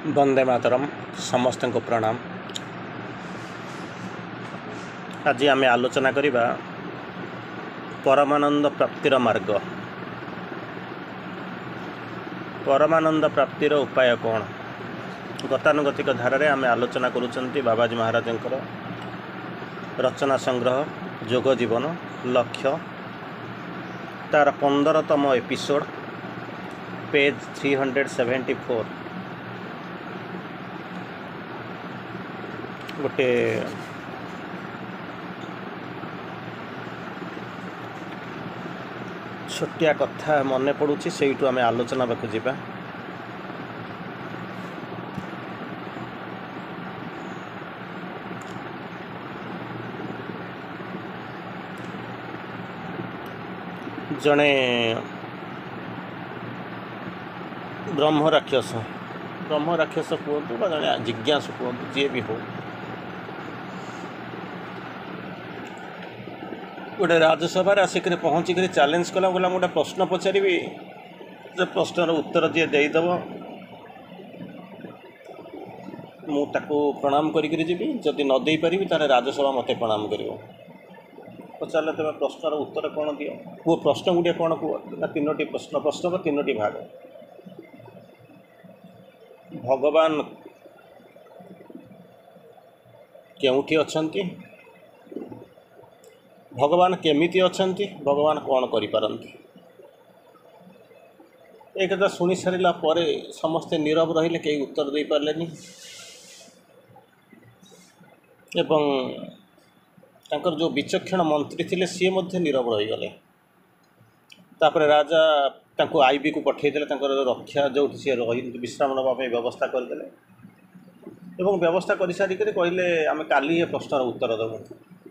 वंदे मातरम समस्त को प्रणाम। आज आम आलोचना करिबा परमानंद प्राप्तिर मार्ग। परमानंद प्राप्तिर उपाय कौन? गतानुगतिक धारा आम आलोचना करुचंती बाबाजी महाराजंकर रचना संग्रह जोग जीवन लक्ष्य तार 15तम एपिसोड पेज 374 गोटे छोटिया कथा मन पड़ुछि सेइटु आमे आलोचना बाकु जिबा। जने ब्रह्म राक्षस कहतु बा जने जिज्ञासु कहतु जी भी हो गोटे राजसभा आसिक पहुँचिक चैलेंज कला बोला गोटे प्रश्न पचारि जो प्रश्नर उत्तर जी देदेव मुझे प्रणाम करी जदि न दे पारि तारे राजसभा मत प्रणाम कर पचारे तुम प्रश्नर उत्तर कौन दियो वो प्रश्न गुटे कौन कह ना तीनोटी प्रश्न तीनोटी भाग। भगवान केउठी अछंती, भगवान केमिति अछंती, भगवान कौन करि पारंती। एक कथा शुणी सारा पर समस्ते नीरव रहिले कई उत्तर दे पारलेनी एवं तांकर जो विचक्षण मंत्री थिले सी मध्य नीरव रहीगले। तापर राजा तांको आईबी को पठेदेले तांकर रक्षा जो सी रही विश्राम नवा व्यवस्था करदेले एवं व्यवस्था कर सारिक कहले आम काली ये प्रश्नर उत्तर देवु।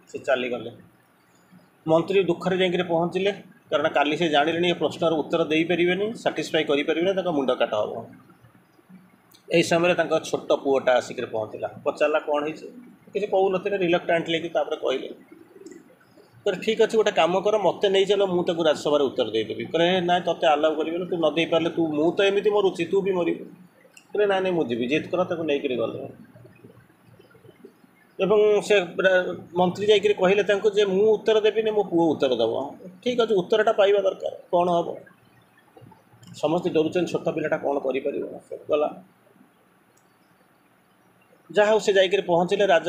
से चलीगले मंत्री दुखरे जाकर पहुँचले कारण काली से जानिले ये प्रश्नर उत्तर दे पारे साटिस्फाई करें मुंड काट हम। यही समय छोट पुओटा आसिक पहुँचला पचारा कौन है किसी कहून रिलक्टांटली कहले ठीक अच्छे गोटे कम कर मत नहीं चल मुझे राज्यसभा उत्तर देदेवी कहे ना ते आलाउ कर तू न दे पारे तू मु तो एमती मरुची तू भी मरु कहे ना नहीं मुझे जिद कर नहीं गले एवं से मंत्री जाकर कहले जे मु उत्तर देवी मो पुओ उत्तर देव। ठीक अच्छे उत्तरटा पाइबा दरकार कौन हम समस्त डरुचन छोट पिलाटा कौन कर गला जहाँ से जाकर पहुँचले राज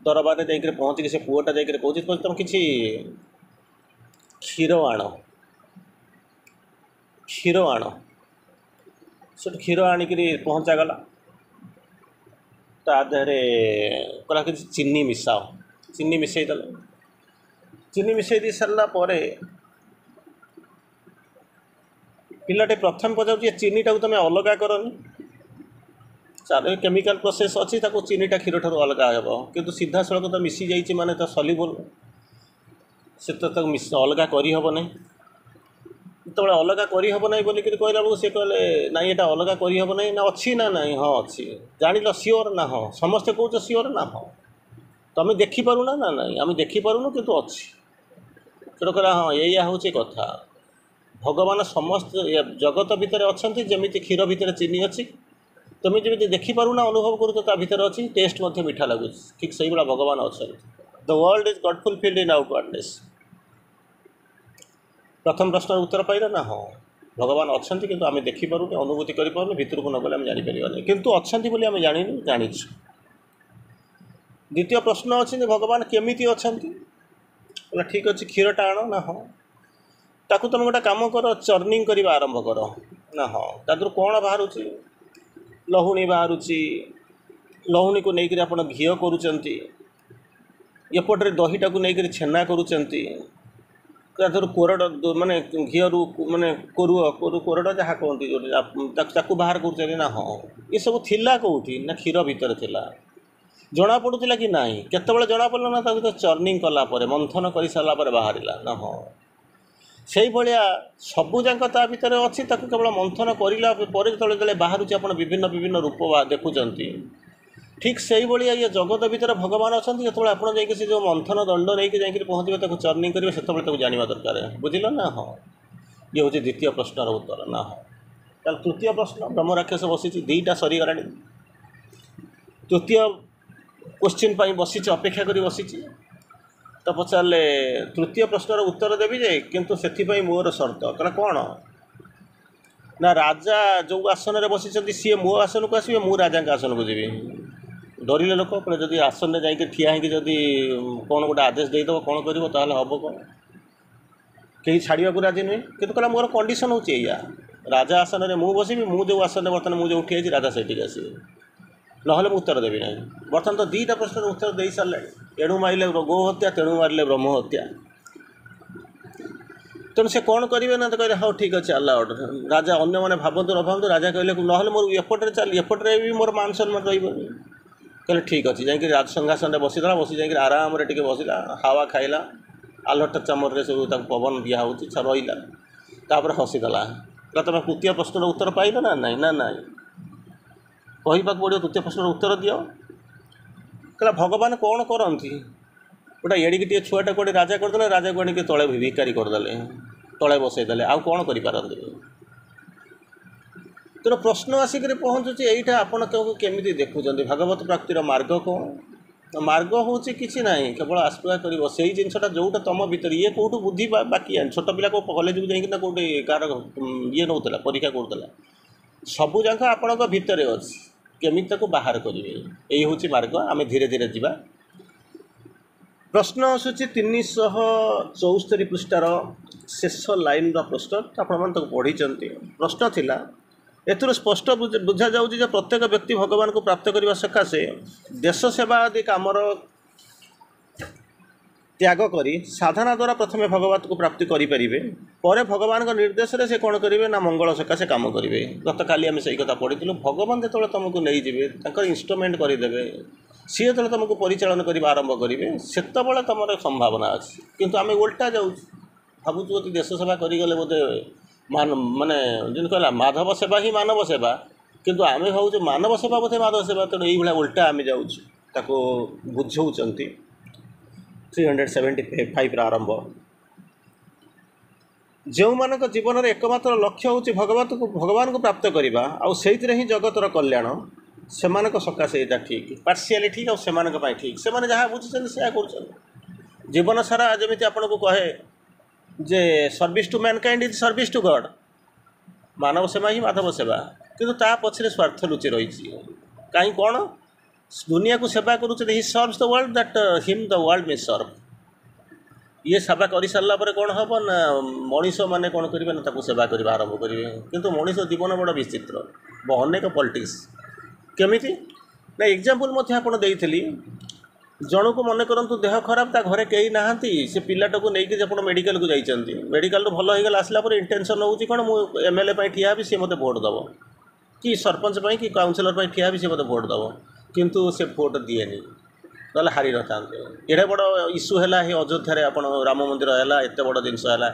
दरबार जाकर पहुँचिक से पुओटा जाकर कहे तुम किसी क्षीर आण से क्षीर आणिक पहुँचा गला तादेहरे कला कि चीनी मिसाओ चीनी मिसई देले चीनी मिसई दी सारा पिलाटे प्रथम पचार चीनीटा तुम अलग करनी चार केमिकल प्रोसेस अच्छी चीनीटा क्षीर ठार अलग हे कि सीधा सड़क तो मिसी जाइए माने तो सल्युबल से तो अलग करहब ना जो अलग करहब ना बोलिक कहला बेलू सी कहले ना ये अलग करहब ना ना अच्छी ना ना हाँ अच्छी जान सियोर ना हाँ समस्ते कौच सियोर ना हाँ तुम देखिपारूना ना ना आम देखिपारूनु किंतु अच्छी सेटा कहला हाँ या हूँ कथा भगवान समस्त जगत भितर अच्छा जमी क्षीर भितर चीनी अच्छी तुम्हें जमी देखिपारूना अनुभव कर भीतर अच्छी टेस्ट मीठा लगुच ठीक से भाया भगवान अच्छा। The world is God fulfilled in outwardness. प्रथम प्रश्न उत्तर पाइला ना हाँ भगवान अच्छा किंतु आम देखिपारूनी अनुभूति करें भितर को नगले जापर किंतु अच्छा आम जानी जानी। द्वितीय प्रश्न अच्छे भगवान केमिति अच्छा ठीक अच्छे क्षीरटा आण ना हाँ ताकू तुम गोटे कम कर चर्निंग करवा आरंभ कर ना हाँ तादर कौन बाहर लहुणी बाहर लहुणी को लेकर आप घी करुँच एपटे दहीटा को लेकर छेना करुँच कोरड माने घी रु माने कोरड जहाँ कहते बाहर कर ना हाँ ये सब थिला कौटी ना क्षीर भितर थिला जना पड़ूला कि ना केतबेले जना पड़ला ना तो चर्निंग कलापर मंथन कर सारापर बाहर ना हाँ से भाया सबूक ता भर अच्छी केवल मंथन कर जो बाहर आप विभिन्न विभिन्न रूप देखुंट ठीक से भाया ये जगत भीतर भगवान अच्छा जो आप जो मंथन दंड नहीं जाकर पहुँचे चर्निंग करेंगे से जाना दरकार बुझल ना हाँ ये हूँ द्वितीय प्रश्नर उत्तर ना हाँ ତାହେଲେ ତୃତୀୟ ପ୍ରଶ୍ନ ବ୍ରହ୍ମରାକ୍ଷସ ବସିଛି, ଦୁଇଟା ସରିଗଲାଣି। ତୃତୀୟ କ୍ୱେଶ୍ଚିନ୍ ପାଇଁ ବସିଛି, ଅପେକ୍ଷା କରି ବସିଛି। ତ ପଚାରିଲେ ତୃତୀୟ ପ୍ରଶ୍ନର ଉତ୍ତର ଦେବି ଯେ, କିନ୍ତୁ ସେଥିପାଇଁ ମୋର ସର୍ତ୍ତ। କହିଲା କ'ଣ ନା, ରାଜା ଯେଉଁ ଆସନରେ ବସିଛନ୍ତି ସିଏ ମୋ ଆସନକୁ ଆସିବେ, ମୁଁ ରାଜାଙ୍କ ଆସନକୁ ଯିବି। ଡରିଲେ ଲୋକ, କହିଲେ ଯଦି ଆସନରେ ଯାଇକି ଠିଆ ହେଇକି ଯଦି କ'ଣ ଗୋଟେ ଆଦେଶ ଦେଇଦେବ କ'ଣ କରିବ, ତାହେଲେ ହେବ କ'ଣ? କେହି ଛାଡ଼ିବାକୁ ରାଜି ନୁହେଁ। କିନ୍ତୁ କହିଲା ମୋର କଣ୍ଡିସନ୍ ହେଉଛି ଏଇଆ, ରାଜା ଆସନରେ ମୁଁ ବସିବି, ମୁଁ ଯେଉଁ ଆସନରେ ବର୍ତ୍ତମାନ ମୁଁ ଯେଉଁଠି ହେଇଛି ରାଜା ସେଇଠିକି ଆସିବେ, ନହେଲେ ମୁଁ ଉତ୍ତର ଦେବି ନାହିଁ। ବର୍ତ୍ତମାନ ତ ଦୁଇଟା ପ୍ରଶ୍ନର ଉତ୍ତର ଦେଇସାରିଲାଣି। ଏଣୁ ମାରିଲେ ଗୋ ହତ୍ୟା, ତେଣୁ ମାରିଲେ ବ୍ରହ୍ମ ହତ୍ୟା। ତେଣୁ ସେ କ'ଣ କରିବେ ନା, ତ କହିଲେ ହଉ ଠିକ୍ ଅଛି, ଆଲ୍ଲା ଅର୍ଡ଼ର। ରାଜା ଅନ୍ୟମାନେ ଭାବନ୍ତୁ ନ ଭାବନ୍ତୁ, ରାଜା କହିଲେ ନହେଲେ ମୋର ଏପଟରେ ଚାଲି, ଏପଟରେ ବି ମୋର ମାନ ସମ୍ମାନ ରହିବନି। କହିଲେ ଠିକ୍ ଅଛି। ଯାଇକି ରାଜସିଂହାସନରେ ବସିଦେଲା, ବସି ଯାଇକି ଆରାମରେ ଟିକେ ବସିଲା, ହାୱା ଖାଇଲା, ଆଲଟ ଚାମରରେ ସବୁ ତାକୁ ପବନ ଦିଆହେଉଛି, ରହିଲା। ତାପରେ ହସିଦେଲା। କହିଲା ତୁମେ ତୃତୀୟ ପ୍ରଶ୍ନର ଉତ୍ତର ପାଇଲ ନା ନାଇଁ? ନା ନାଇଁ। କହିବାକୁ ପଡ଼ିବ, ତୃତୀୟ ପ୍ରଶ୍ନର ଉତ୍ତର ଦିଅ। କହିଲା ଭଗବାନ କ'ଣ କରନ୍ତି? ଗୋଟେ ଏଡ଼ିକି ଟିକେ ଛୁଆଟା କୁଆଡ଼େ ରାଜା କରିଦେଲେ, ରାଜାକୁ ଆଣିକି ତଳେ ଭିକାରୀ କରିଦେଲେ, ତଳେ ବସେଇଦେଲେ, ଆଉ କ'ଣ କରିପାରନ୍ତି? ତେଣୁ ପ୍ରଶ୍ନ ଆସିକରି ପହଞ୍ଚୁଛି ଏଇଟା, ଆପଣ ତାକୁ କେମିତି ଦେଖୁଛନ୍ତି? ଭାଗବତ ପ୍ରାପ୍ତିର ମାର୍ଗ କ'ଣ? ମାର୍ଗ ହେଉଛି କିଛି ନାହିଁ, କେବଳ ଆସ୍ପୃହା କରିବ ସେଇ ଜିନିଷଟା ଯେଉଁଟା ତୁମ ଭିତରେ। ଇଏ କେଉଁଠୁ ବୁଦ୍ଧି ବାକି ଆଣି, ଛୋଟ ପିଲା କେଉଁ କଲେଜକୁ ଯାଇକିନା କେଉଁଠି କାହାର ଇଏ ନେଉଥିଲା, ପରୀକ୍ଷା କରୁଥିଲା, ସବୁ ଯାକ ଆପଣଙ୍କ ଭିତରେ ଅଛି, କେମିତି ତାକୁ ବାହାର କରିବେ, ଏଇ ହେଉଛି ମାର୍ଗ। ଆମେ ଧୀରେ ଧୀରେ ଯିବା। ପ୍ରଶ୍ନ ଆସୁଛି 374 ପୃଷ୍ଠାର ଶେଷ ଲାଇନ୍ର ପ୍ରଶ୍ନ, ଆପଣମାନେ ତାକୁ ପଢ଼ିଛନ୍ତି। ପ୍ରଶ୍ନ ଥିଲା, ଏଥିରୁ ସ୍ପଷ୍ଟ ବୁଝାଯାଉଛି ଯେ ପ୍ରତ୍ୟେକ ବ୍ୟକ୍ତି ଭଗବାନଙ୍କୁ ପ୍ରାପ୍ତ କରିବା ସକାଶେ ଦେଶ ସେବା ଆଦି କାମର ତ୍ୟାଗ କରି ସାଧନା ଦ୍ୱାରା ପ୍ରଥମେ ଭଗବତକୁ ପ୍ରାପ୍ତି କରିପାରିବେ, ପରେ ଭଗବାନଙ୍କ ନିର୍ଦ୍ଦେଶରେ ସେ କ'ଣ କରିବେ ନା ମଙ୍ଗଳ ସକାଶେ କାମ କରିବେ। ଗତକାଲି ଆମେ ସେଇ କଥା ପଢ଼ିଥିଲୁ। ଭଗବାନ ଯେତେବେଳେ ତୁମକୁ ନେଇଯିବେ, ତାଙ୍କର ଇନଷ୍ଟ୍ରୁମେଣ୍ଟ କରିଦେବେ, ସିଏ ଯେତେବେଳେ ତୁମକୁ ପରିଚାଳନା କରିବା ଆରମ୍ଭ କରିବେ, ସେତେବେଳେ ତୁମର ସମ୍ଭାବନା ଅଛି। କିନ୍ତୁ ଆମେ ଓଲଟା ଯାଉଛୁ, ଭାବୁଛୁ ଯଦି ଦେଶ ସେବା କରିଗଲେ ବୋଧେ ମାନେ ଯେମିତି କହିଲା ମାଧବ ସେବା ହିଁ ମାନବ ସେବା, କିନ୍ତୁ ଆମେ ଭାବୁଛୁ ମାନବ ସେବା ବୋଧେ ମାଧବ ସେବା। ତେଣୁ ଏଇଭଳିଆ ଓଲଟା ଆମେ ଯାଉଛୁ, ତାକୁ ବୁଝାଉଛନ୍ତି। 375ର ଆରମ୍ଭ। ଯେଉଁମାନଙ୍କ ଜୀବନର ଏକମାତ୍ର ଲକ୍ଷ୍ୟ ହେଉଛି ଭଗବାନଙ୍କୁ ପ୍ରାପ୍ତ କରିବା, ଆଉ ସେଇଥିରେ ହିଁ ଜଗତର କଲ୍ୟାଣ, ସେମାନଙ୍କ ସକାଶେ ଏଇଟା ଠିକ୍, ପାର୍ସିଆଲି ଠିକ୍, ଆଉ ସେମାନଙ୍କ ପାଇଁ ଠିକ୍। ସେମାନେ ଯାହା ବୁଝୁଛନ୍ତି ସେୟା କରୁଛନ୍ତି। ଜୀବନ ସାରା ଯେମିତି ଆପଣଙ୍କୁ କହେ ଯେ service to mankind is service to God, ମାନବ ସେବା ହିଁ ମାଧବ ସେବା, କିନ୍ତୁ ତା ପଛରେ ସ୍ୱାର୍ଥ ଲୁଚି ରହିଛି। କାହିଁ କ'ଣ? ଦୁନିଆକୁ ସେବା କରୁଛନ୍ତି, he serves the world that him the world may serve. ଇଏ ସେବା କରିସାରିଲା ପରେ କ'ଣ ହେବ ନା, ମଣିଷମାନେ କ'ଣ କରିବେ ନା ତାକୁ ସେବା କରିବା ଆରମ୍ଭ କରିବେ। କିନ୍ତୁ ମଣିଷ ଜୀବନ ବଡ଼ ବିଚିତ୍ର, ଅନେକ ପଲିଟିକ୍ସ। କେମିତି ନା, ଏକ୍ଜାମ୍ପଲ୍ ମଧ୍ୟ ଆପଣ ଦେଇଥିଲି। ଜଣକୁ ମନେ କରନ୍ତୁ ଦେହ ଖରାପ, ତା ଘରେ କେହି ନାହାନ୍ତି, ସେ ପିଲାଟାକୁ ନେଇକି ଆପଣ ମେଡ଼ିକାଲକୁ ଯାଇଛନ୍ତି, ମେଡ଼ିକାଲରୁ ଭଲ ହୋଇଗଲା, ଆସିଲା ପରେ ଇଣ୍ଟେନସନ୍ ହେଉଛି କ'ଣ, ମୁଁ MLA ପାଇଁ ଠିଆ ହେବି, ସିଏ ମୋତେ ଭୋଟ୍ ଦେବ, କି ସରପଞ୍ଚ ପାଇଁ କି କାଉନସିଲର ପାଇଁ ଠିଆ ହେବି, ସିଏ ମୋତେ ଭୋଟ୍ ଦେବ। କିନ୍ତୁ ସେ ଭୋଟ୍ ଦିଏନି, ନହେଲେ ହାରି ନଥାନ୍ତେ। ଏଡ଼େ ବଡ଼ ଇସ୍ୟୁ ହେଲା ଏ ଅଯୋଧ୍ୟାରେ, ଆପଣ ରାମ ମନ୍ଦିର ହେଲା, ଏତେ ବଡ଼ ଜିନିଷ ହେଲା,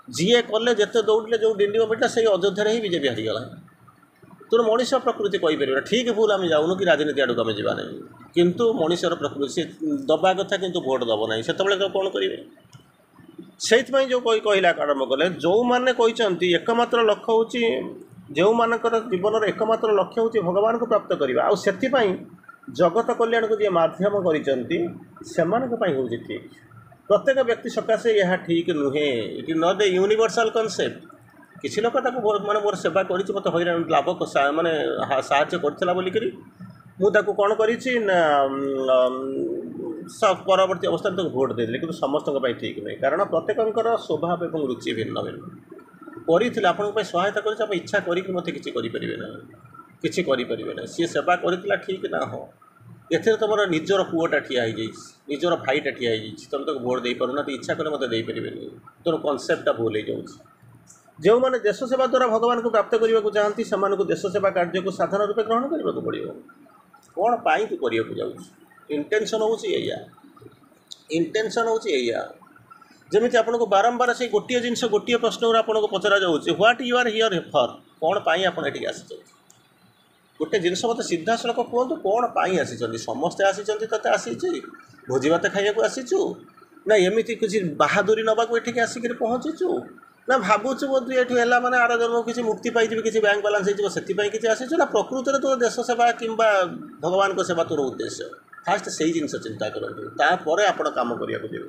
ଯିଏ କଲେ, ଯେତେ ଦୌଡ଼ିଲେ, ଯେଉଁ ଡିଣ୍ଡିବ ପିଟା, ସେଇ ଅଯୋଧ୍ୟାରେ ହିଁ ବିଜେପି ହାରିଗଲା। ତେଣୁ ମଣିଷ ପ୍ରକୃତି କହିପାରିବେ ନା, ଠିକ୍ ଭୁଲ ଆମେ ଯାଉନୁ କି ରାଜନୀତି ଆଡ଼କୁ ଆମେ ଯିବା ନାହିଁ, କିନ୍ତୁ ମଣିଷର ପ୍ରକୃତି ସେ ଦେବା କଥା, କିନ୍ତୁ ଭୋଟ୍ ଦେବ ନାହିଁ। ସେତେବେଳେ କ'ଣ କରିବେ? ସେଇଥିପାଇଁ ଯେଉଁ କହିଲା ଆରମ୍ଭ କଲେ, ଯେଉଁମାନେ କହିଛନ୍ତି ଏକମାତ୍ର ଲକ୍ଷ୍ୟ ହେଉଛି, ଯେଉଁମାନଙ୍କର ଜୀବନର ଏକମାତ୍ର ଲକ୍ଷ୍ୟ ହେଉଛି ଭଗବାନଙ୍କୁ ପ୍ରାପ୍ତ କରିବା, ଆଉ ସେଥିପାଇଁ ଜଗତ କଲ୍ୟାଣକୁ ଯିଏ ମାଧ୍ୟମ କରିଛନ୍ତି, ସେମାନଙ୍କ ପାଇଁ ହେଉଛି ଠିକ୍। ପ୍ରତ୍ୟେକ ବ୍ୟକ୍ତି ସକାଶେ ଏହା ଠିକ୍ ନୁହେଁ। It is not a universal concept. କିଛି ଲୋକ ତାକୁ ମାନେ ମୋର ସେବା କରିଛି, ମୋତେ ହଇରାଣ ଲାଭ ମାନେ ସାହାଯ୍ୟ କରିଥିଲା ବୋଲିକରି ମୁଁ ତାକୁ କ'ଣ କରିଛି ନା ପରବର୍ତ୍ତୀ ଅବସ୍ଥାରେ ତାକୁ ଭୋଟ୍ ଦେଇଦେଲି, କିନ୍ତୁ ସମସ୍ତଙ୍କ ପାଇଁ ଠିକ୍ ନୁହେଁ। କାରଣ ପ୍ରତ୍ୟେକଙ୍କର ସ୍ୱଭାବ ଏବଂ ରୁଚି ଭିନ୍ନ ଭିନ୍ନ। କରିଥିଲେ ଆପଣଙ୍କ ପାଇଁ ସହାୟତା କରିଛି, ଆପଣ ଇଚ୍ଛା କରିକି ମୋତେ କିଛି କରିପାରିବେ ନାହିଁ, କିଛି କରିପାରିବେ ନାହିଁ। ସିଏ ସେବା କରିଥିଲା ଠିକ୍ ନା, ହଁ, ଏଥିରେ ତୁମର ନିଜର ପୁଅଟା ଠିଆ ହେଇଯାଇଛି, ନିଜର ଭାଇଟା ଠିଆ ହେଇଯାଇଛି, ତୁମେ ତାକୁ ଭୋଟ୍ ଦେଇପାରୁନାହାନ୍ତି, ଇଚ୍ଛା କଲେ ମୋତେ ଦେଇପାରିବେନି। ତେଣୁ କନସେପ୍ଟଟା ଭୁଲ ହେଇଯାଉଛି। ଯେଉଁମାନେ ଦେଶ ସେବା ଦ୍ୱାରା ଭଗବାନଙ୍କୁ ପ୍ରାପ୍ତ କରିବାକୁ ଚାହାନ୍ତି, ସେମାନଙ୍କୁ ଦେଶ ସେବା କାର୍ଯ୍ୟକୁ ସାଧନ ରୂପେ ଗ୍ରହଣ କରିବାକୁ ପଡ଼ିବ। କ'ଣ ପାଇଁ ତୁ କରିବାକୁ ଯାଉଛୁ? ଇଣ୍ଟେନସନ୍ ହେଉଛି ଏଇଆ, ଇଣ୍ଟେନସନ୍ ହେଉଛି ଏଇଆ। ଯେମିତି ଆପଣଙ୍କୁ ବାରମ୍ବାର ସେଇ ଗୋଟିଏ ଜିନିଷ, ଗୋଟିଏ ପ୍ରଶ୍ନରୁ ଆପଣଙ୍କୁ ପଚରାଯାଉଛି, what you are here for, କ'ଣ ପାଇଁ ଆପଣ ଏଠିକି ଆସିଛନ୍ତି? ଗୋଟେ ଜିନିଷ ମୋତେ ସିଧାସଳଖ କୁହନ୍ତୁ, କ'ଣ ପାଇଁ ଆସିଛନ୍ତି? ସମସ୍ତେ ଆସିଛନ୍ତି, ତୋତେ ଆସିଛି, ଭୋଜି ଭାତ ଖାଇବାକୁ ଆସିଛୁ, ନା ଏମିତି କିଛି ବାହାଦୁରୀ ନେବାକୁ ଏଠିକି ଆସିକରି ପହଞ୍ଚିଛୁ, ନା ଭାବୁଛୁ ବୋଧେ ଏଠୁ ହେଲା ମାନେ ଆର ଜନ୍ମକୁ କିଛି ମୁକ୍ତି ପାଇଯିବି, କିଛି ବ୍ୟାଙ୍କ ବାଲାନ୍ସ ହେଇଯିବ, ସେଥିପାଇଁ କିଛି ଆସିଛୁ, ନା ପ୍ରକୃତରେ ତୋର ଦେଶ ସେବା କିମ୍ବା ଭଗବାନଙ୍କ ସେବା ତୋର ଉଦ୍ଦେଶ୍ୟ? ଫାଷ୍ଟ ସେଇ ଜିନିଷ ଚିନ୍ତା କରନ୍ତୁ, ତାପରେ ଆପଣ କାମ କରିବାକୁ ଯିବେ।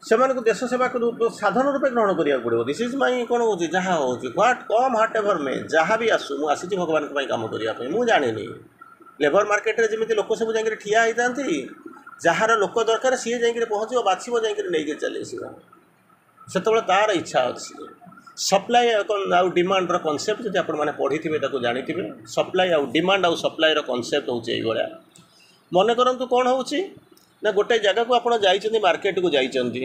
ସେମାନଙ୍କୁ ଦେଶ ସେବାକୁ ସାଧନ ରୂପେ ଗ୍ରହଣ କରିବାକୁ ପଡ଼ିବ। ଦିସ୍ ଇଜ୍ ମାଇ କ'ଣ ହେଉଛି, ଯାହା ହେଉଛି what come whatever may, ଯାହା ବି ଆସୁ ମୁଁ ଆସିଛି ଭଗବାନଙ୍କ ପାଇଁ କାମ କରିବା ପାଇଁ। ମୁଁ ଜାଣିନି ଲେବର ମାର୍କେଟରେ ଯେମିତି ଲୋକ ସବୁ ଯାଇକରି ଠିଆ ହେଇଥାନ୍ତି, ଯାହାର ଲୋକ ଦରକାର ସିଏ ଯାଇକରି ପହଞ୍ଚିବ, ବାଛିବ, ଯାଇକରି ନେଇକରି ଚାଲି ଆସିବ। ସେତେବେଳେ ତା'ର ଇଚ୍ଛା ଅଛି। ସପ୍ଲାଏ ଆଉ ଡିମାଣ୍ଡର କନସେପ୍ଟ ଯଦି ଆପଣମାନେ ପଢ଼ିଥିବେ ତାକୁ ଜାଣିଥିବେ। ସପ୍ଲାଏ ଆଉ ଡିମାଣ୍ଡ ଆଉ ସପ୍ଲାଏର କନସେପ୍ଟ ହେଉଛି ଏଇଭଳିଆ। ମନେ କରନ୍ତୁ କ'ଣ ହେଉଛି ନା, ଗୋଟେ ଜାଗାକୁ ଆପଣ ଯାଇଛନ୍ତି, ମାର୍କେଟକୁ ଯାଇଛନ୍ତି,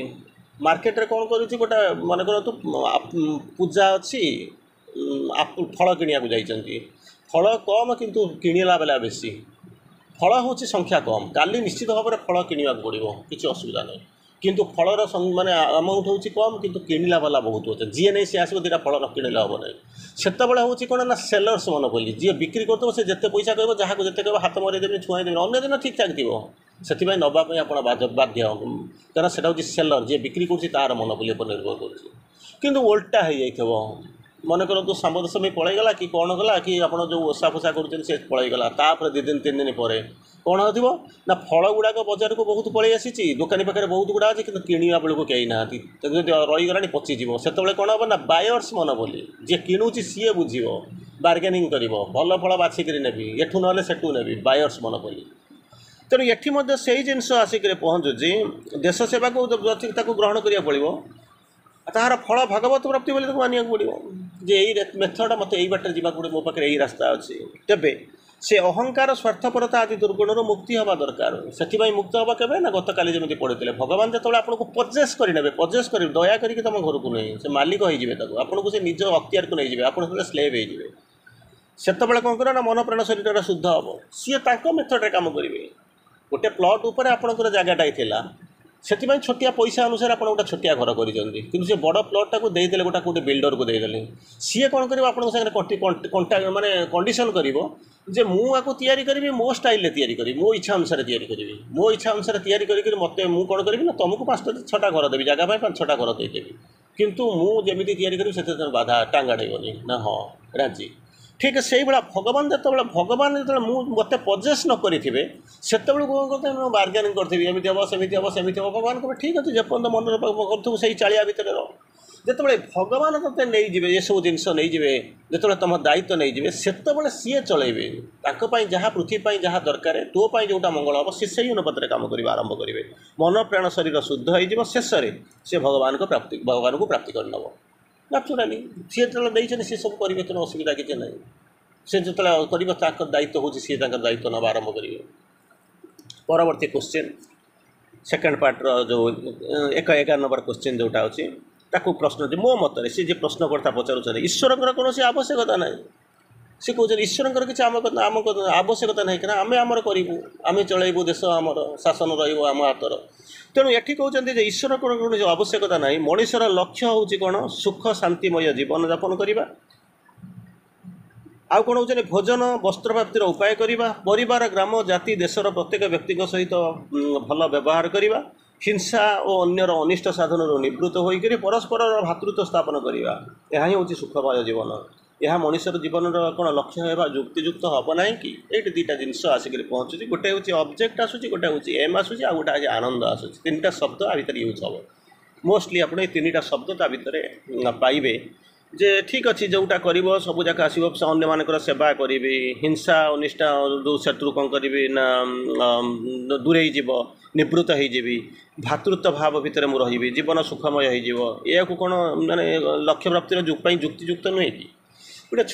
ମାର୍କେଟରେ କ'ଣ କରୁଛି, ଗୋଟେ ମନେ କରନ୍ତୁ ପୂଜା ଅଛି, ଫଳ କିଣିବାକୁ ଯାଇଛନ୍ତି। ଫଳ କମ୍ କିନ୍ତୁ କିଣିଲା ବେଲା ବେଶୀ। ଫଳ ହେଉଛି ସଂଖ୍ୟା କମ୍, କାଲି ନିଶ୍ଚିତ ଭାବରେ ଫଳ କିଣିବାକୁ ପଡ଼ିବ, କିଛି ଅସୁବିଧା ନାହିଁ। କିନ୍ତୁ ଫଳର ମାନେ ଆମାଉଣ୍ଟ ହେଉଛି କମ୍, କିନ୍ତୁ କିଣିଲା ବାଲା ବହୁତ ଅଛି। ଯିଏ ନେଇ ସିଏ ଆସିବ, ଦୁଇଟା ଫଳ ନ କିଣିଲେ ହେବ ନାହିଁ। ସେତେବେଳେ ହେଉଛି କ'ଣ ନା, ସେଲର୍ସ ମନୋପୋଲି। ଯିଏ ବିକ୍ରି କରୁଥିବ ସେ ଯେତେ ପଇସା କହିବ, ଯାହାକୁ ଯେତେ କହିବ ହାତ ମରେଇଦେବି, ଛୁଆଇ ଦେବି, ଅନ୍ୟ ଦିନ ଠିକ୍ ଠାକ୍ ଥିବ। ସେଥିପାଇଁ ନେବା ପାଇଁ ଆପଣ ବାଧ୍ୟ, କାରଣ ସେଇଟା ହେଉଛି ସେଲର, ଯିଏ ବିକ୍ରି କରୁଛି ତା'ର ମନୋପୋଲି ଉପରେ ନିର୍ଭର କରୁଛି। କିନ୍ତୁ ଓଲଟା ହେଇଯାଇଥିବ, ମନେ କରନ୍ତୁ ଶାମ୍ବ ଦଶମୀ ପଳେଇଗଲା କି କ'ଣ ଗଲା, କି ଆପଣ ଯେଉଁ ଓଷା ଫୋଷା କରୁଛନ୍ତି ସେ ପଳେଇଗଲା, ତାପରେ 2 ଦିନ 3 ଦିନ ପରେ କ'ଣ ହେଉଥିବ ନା, ଫଳ ଗୁଡ଼ାକ ବଜାରକୁ ବହୁତ ପଳେଇ ଆସିଛି, ଦୋକାନୀ ପାଖରେ ବହୁତ ଗୁଡ଼ା ଅଛି, କିନ୍ତୁ କିଣିବା ବେଳକୁ କେହି ନାହାନ୍ତି। ତେଣୁ ଯଦି ରହିଗଲାଣି ପଚିଯିବ, ସେତେବେଳେ କ'ଣ ହେବ ନା, ବାୟର୍ସ ମନୋପୋଲି। ଯିଏ କିଣୁଛି ସିଏ ବୁଝିବ, ବାର୍ଗେନିଂ କରିବ, ଭଲ ଫଳ ବାଛିକିରି ନେବି, ଏଠୁ ନହେଲେ ସେଠୁ ନେବି, ବାୟର୍ସ ମନୋପୋଲି। ତେଣୁ ଏଠି ମଧ୍ୟ ସେଇ ଜିନିଷ ଆସିକରି ପହଞ୍ଚୁଛି, ଦେଶ ସେବାକୁ ତାକୁ ଗ୍ରହଣ କରିବାକୁ ପଡ଼ିବ, ତାହାର ଫଳ ଭାଗବତ ପ୍ରାପ୍ତି ବୋଲି ତାକୁ ମାନିବାକୁ ପଡ଼ିବ, ଯେ ଏଇ ମେଥଡ଼ ମୋତେ ଏଇ ବାଟରେ ଯିବାକୁ ପଡ଼ିବ, ମୋ ପାଖରେ ଏଇ ରାସ୍ତା ଅଛି। ତେବେ ସେ ଅହଙ୍କାର, ସ୍ୱାର୍ଥପରତା ଆଦି ଦୁର୍ଗୁଣରୁ ମୁକ୍ତି ହେବା ଦରକାର। ସେଥିପାଇଁ ମୁକ୍ତ ହେବା କେବେ ନା, ଗତକାଲି ଯେମିତି ପଢ଼ିଥିଲେ, ଭଗବାନ ଯେତେବେଳେ ଆପଣଙ୍କୁ ପଜେସ୍ କରିନେବେ, ପଜେସ୍ କରିବେ, ଦୟା କରିକି ତୁମ ଘରକୁ ନେଇ ସେ ମାଲିକ ହେଇଯିବେ, ତାକୁ ଆପଣଙ୍କୁ ସେ ନିଜ ଅକ୍ତିଆରକୁ ନେଇଯିବେ, ଆପଣ ସେତେବେଳେ ସ୍ଲେଭ୍ ହେଇଯିବେ। ସେତେବେଳେ କ'ଣ କରିବ ନା, ମନ ପ୍ରାଣ ଶରୀରଟା ଶୁଦ୍ଧ ହେବ, ସିଏ ତାଙ୍କ ମେଥଡ଼ରେ କାମ କରିବେ। ଗୋଟେ ପ୍ଲଟ୍ ଉପରେ ଆପଣଙ୍କର ଜାଗାଟାଇ ଥିଲା, ସେଥିପାଇଁ ଛୋଟିଆ ପଇସା ଅନୁସାରେ ଆପଣ ଗୋଟେ ଛୋଟିଆ ଘର କରିଛନ୍ତି, କିନ୍ତୁ ସେ ବଡ଼ ପ୍ଲଟ୍ଟାକୁ ଦେଇଦେଲେ, ଗୋଟେ କେଉଁଠି ବିଲ୍ଡରକୁ ଦେଇଦେଲେ, ସିଏ କ'ଣ କରିବ, ଆପଣଙ୍କ ସାଙ୍ଗରେ ମାନେ କଣ୍ଡିସନ୍ କରିବ ଯେ ମୁଁ ଆକୁ ତିଆରି କରିବି, ମୋ ଷ୍ଟାଇଲରେ ତିଆରି କରିବି, ମୋ ଇଚ୍ଛା ଅନୁସାରେ ତିଆରି କରିବି, ମୋ ଇଚ୍ଛା ଅନୁସାରେ ତିଆରି କରିକି ମୋତେ ମୁଁ କ'ଣ କରିବି ନା, ତୁମକୁ 5-6ଟା ଘର ଦେବି, ଜାଗା ପାଇଁ 5-6ଟା ଘର ଦେଇଦେବି, କିନ୍ତୁ ମୁଁ ଯେମିତି ତିଆରି କରିବି ସେଥିରେ ବାଧା ଟାଙ୍ଗାଡ଼େଇବନି ନା। ହଁ, ରାଜି। ଠିକ୍ ସେଇଭଳିଆ ଭଗବାନ ଯେତେବେଳେ ମୋତେ ପଜେସ୍ ନ କରିଥିବେ, ସେତେବେଳେ କ'ଣ କରିଥିବେ, ମୁଁ ବାର୍ଗେନିଂ କରିଥିବି, ଏମିତି ହେବ, ସେମିତି ହେବ, ସେମିତି ହେବ। ଭଗବାନ କହିବେ ଠିକ୍ ଅଛି, ଯେପର୍ଯ୍ୟନ୍ତ ମନରେ କରୁଥିବୁ ସେଇ ଚାଳିଆ ଭିତରେ ରହ। ଯେତେବେଳେ ଭଗବାନ ତୋତେ ନେଇଯିବେ, ଏସବୁ ଜିନିଷ ନେଇଯିବେ, ଯେତେବେଳେ ତୁମ ଦାୟିତ୍ୱ ନେଇଯିବେ, ସେତେବେଳେ ସିଏ ଚଳେଇବେ। ତାଙ୍କ ପାଇଁ ଯାହା, ପୃଥିବୀ ପାଇଁ ଯାହା ଦରକାର, ତୋ ପାଇଁ ଯେଉଁଟା ମଙ୍ଗଳ ହେବ, ସେ ସେଇ ଅନୁପାତରେ କାମ କରିବା ଆରମ୍ଭ କରିବେ। ମନ ପ୍ରାଣ ଶରୀର ଶୁଦ୍ଧ ହେଇଯିବ, ଶେଷରେ ସେ ଭଗବାନଙ୍କୁ ପ୍ରାପ୍ତି କରିନେବ। ନାଚୁରାଲି ସିଏ ଯେତେବେଳେ ଦେଇଛନ୍ତି ସିଏ ସବୁ କରିବେ, ତେଣୁ ଅସୁବିଧା କିଛି ନାହିଁ। ସେ ଯେତେବେଳେ କରିବ, ତାଙ୍କ ଦାୟିତ୍ୱ ହେଉଛି ସିଏ ତାଙ୍କର ଦାୟିତ୍ୱ ନେବା ଆରମ୍ଭ କରିବେ। ପରବର୍ତ୍ତୀ କ୍ୱେଶ୍ଚିନ୍, ସେକେଣ୍ଡ ପାର୍ଟର ଯେଉଁ 11 ନମ୍ବର କ୍ୱେଶ୍ଚିନ୍ ଯେଉଁଟା ଅଛି, ତାକୁ ପ୍ରଶ୍ନ ଯେ ମୋ ମତରେ ସେ ଯେ ପ୍ରଶ୍ନକର୍ତ୍ତା ପଚାରୁଛନ୍ତି, ଈଶ୍ୱରଙ୍କର କୌଣସି ଆବଶ୍ୟକତା ନାହିଁ। ସେ କହୁଛନ୍ତି ଈଶ୍ୱରଙ୍କର କିଛି ଆମ ଆବଶ୍ୟକତା ନାହିଁ, କାରଣ ଆମେ ଆମର କରିବୁ, ଆମେ ଚଳେଇବୁ, ଦେଶ ଆମର, ଶାସନ ରହିବ ଆମ ହାତର। ତେଣୁ ଏଠି କହୁଛନ୍ତି ଯେ ଈଶ୍ୱରଙ୍କର କୌଣସି ଆବଶ୍ୟକତା ନାହିଁ। ମଣିଷର ଲକ୍ଷ୍ୟ ହେଉଛି କ'ଣ, ସୁଖ ଶାନ୍ତିମୟ ଜୀବନଯାପନ କରିବା। ଆଉ କ'ଣ ହେଉଛନ୍ତି, ଭୋଜନ ବସ୍ତ୍ରପ୍ରାପ୍ତିର ଉପାୟ କରିବା, ପରିବାର, ଗ୍ରାମ, ଜାତି, ଦେଶର ପ୍ରତ୍ୟେକ ବ୍ୟକ୍ତିଙ୍କ ସହିତ ଭଲ ବ୍ୟବହାର କରିବା, ହିଂସା ଓ ଅନ୍ୟର ଅନିଷ୍ଟ ସାଧନରୁ ନିବୃତ୍ତ ହୋଇକରି ପରସ୍ପରର ଭାତୃତ୍ୱ ସ୍ଥାପନ କରିବା। ଏହା ହିଁ ହେଉଛି ସୁଖମୟ ଜୀବନ। ଏହା ମଣିଷର ଜୀବନର କ'ଣ ଲକ୍ଷ୍ୟ ହେବା ଯୁକ୍ତିଯୁକ୍ତ ହେବ ନାହିଁ କି? ଏଇଠି 2ଟା ଜିନିଷ ଆସିକରି ପହଞ୍ଚୁଛି, ଗୋଟେ ହେଉଛି ଅବଜେକ୍ଟ ଆସୁଛି, ଗୋଟେ ହେଉଛି ଏମ୍ ଆସୁଛି, ଆଉ ଗୋଟେ ହେଉଛି ଆନନ୍ଦ ଆସୁଛି। 3ଟା ଶବ୍ଦ ଆ ଭିତରେ ୟୁଜ୍ ହେବ। ମୋଷ୍ଟଲି ଆପଣ ଏ 3ଟା ଶବ୍ଦ ତା ଭିତରେ ପାଇବେ ଯେ ଠିକ୍ ଅଛି, ଯେଉଁଟା କରିବ ସବୁଯାକ ଆସିବ, ଅନ୍ୟମାନଙ୍କର ସେବା କରିବି, ହିଂସା ଅନିଷ୍ଟା ଯେଉଁ ଶତ୍ରୁ କ'ଣ କରିବି ନା ଦୂରେଇ ଯିବ, ନିବୃତ୍ତ ହେଇଯିବି, ଭାତୃତ୍ୱ ଭାବ ଭିତରେ ମୁଁ ରହିବି, ଜୀବନ ସୁଖମୟ ହେଇଯିବ। ଏହାକୁ କ'ଣ ମାନେ ଲକ୍ଷ୍ୟ ପ୍ରାପ୍ତିର ପାଇଁ ଯୁକ୍ତିଯୁକ୍ତ ନୁହେଁ କି? ଗୋଟେ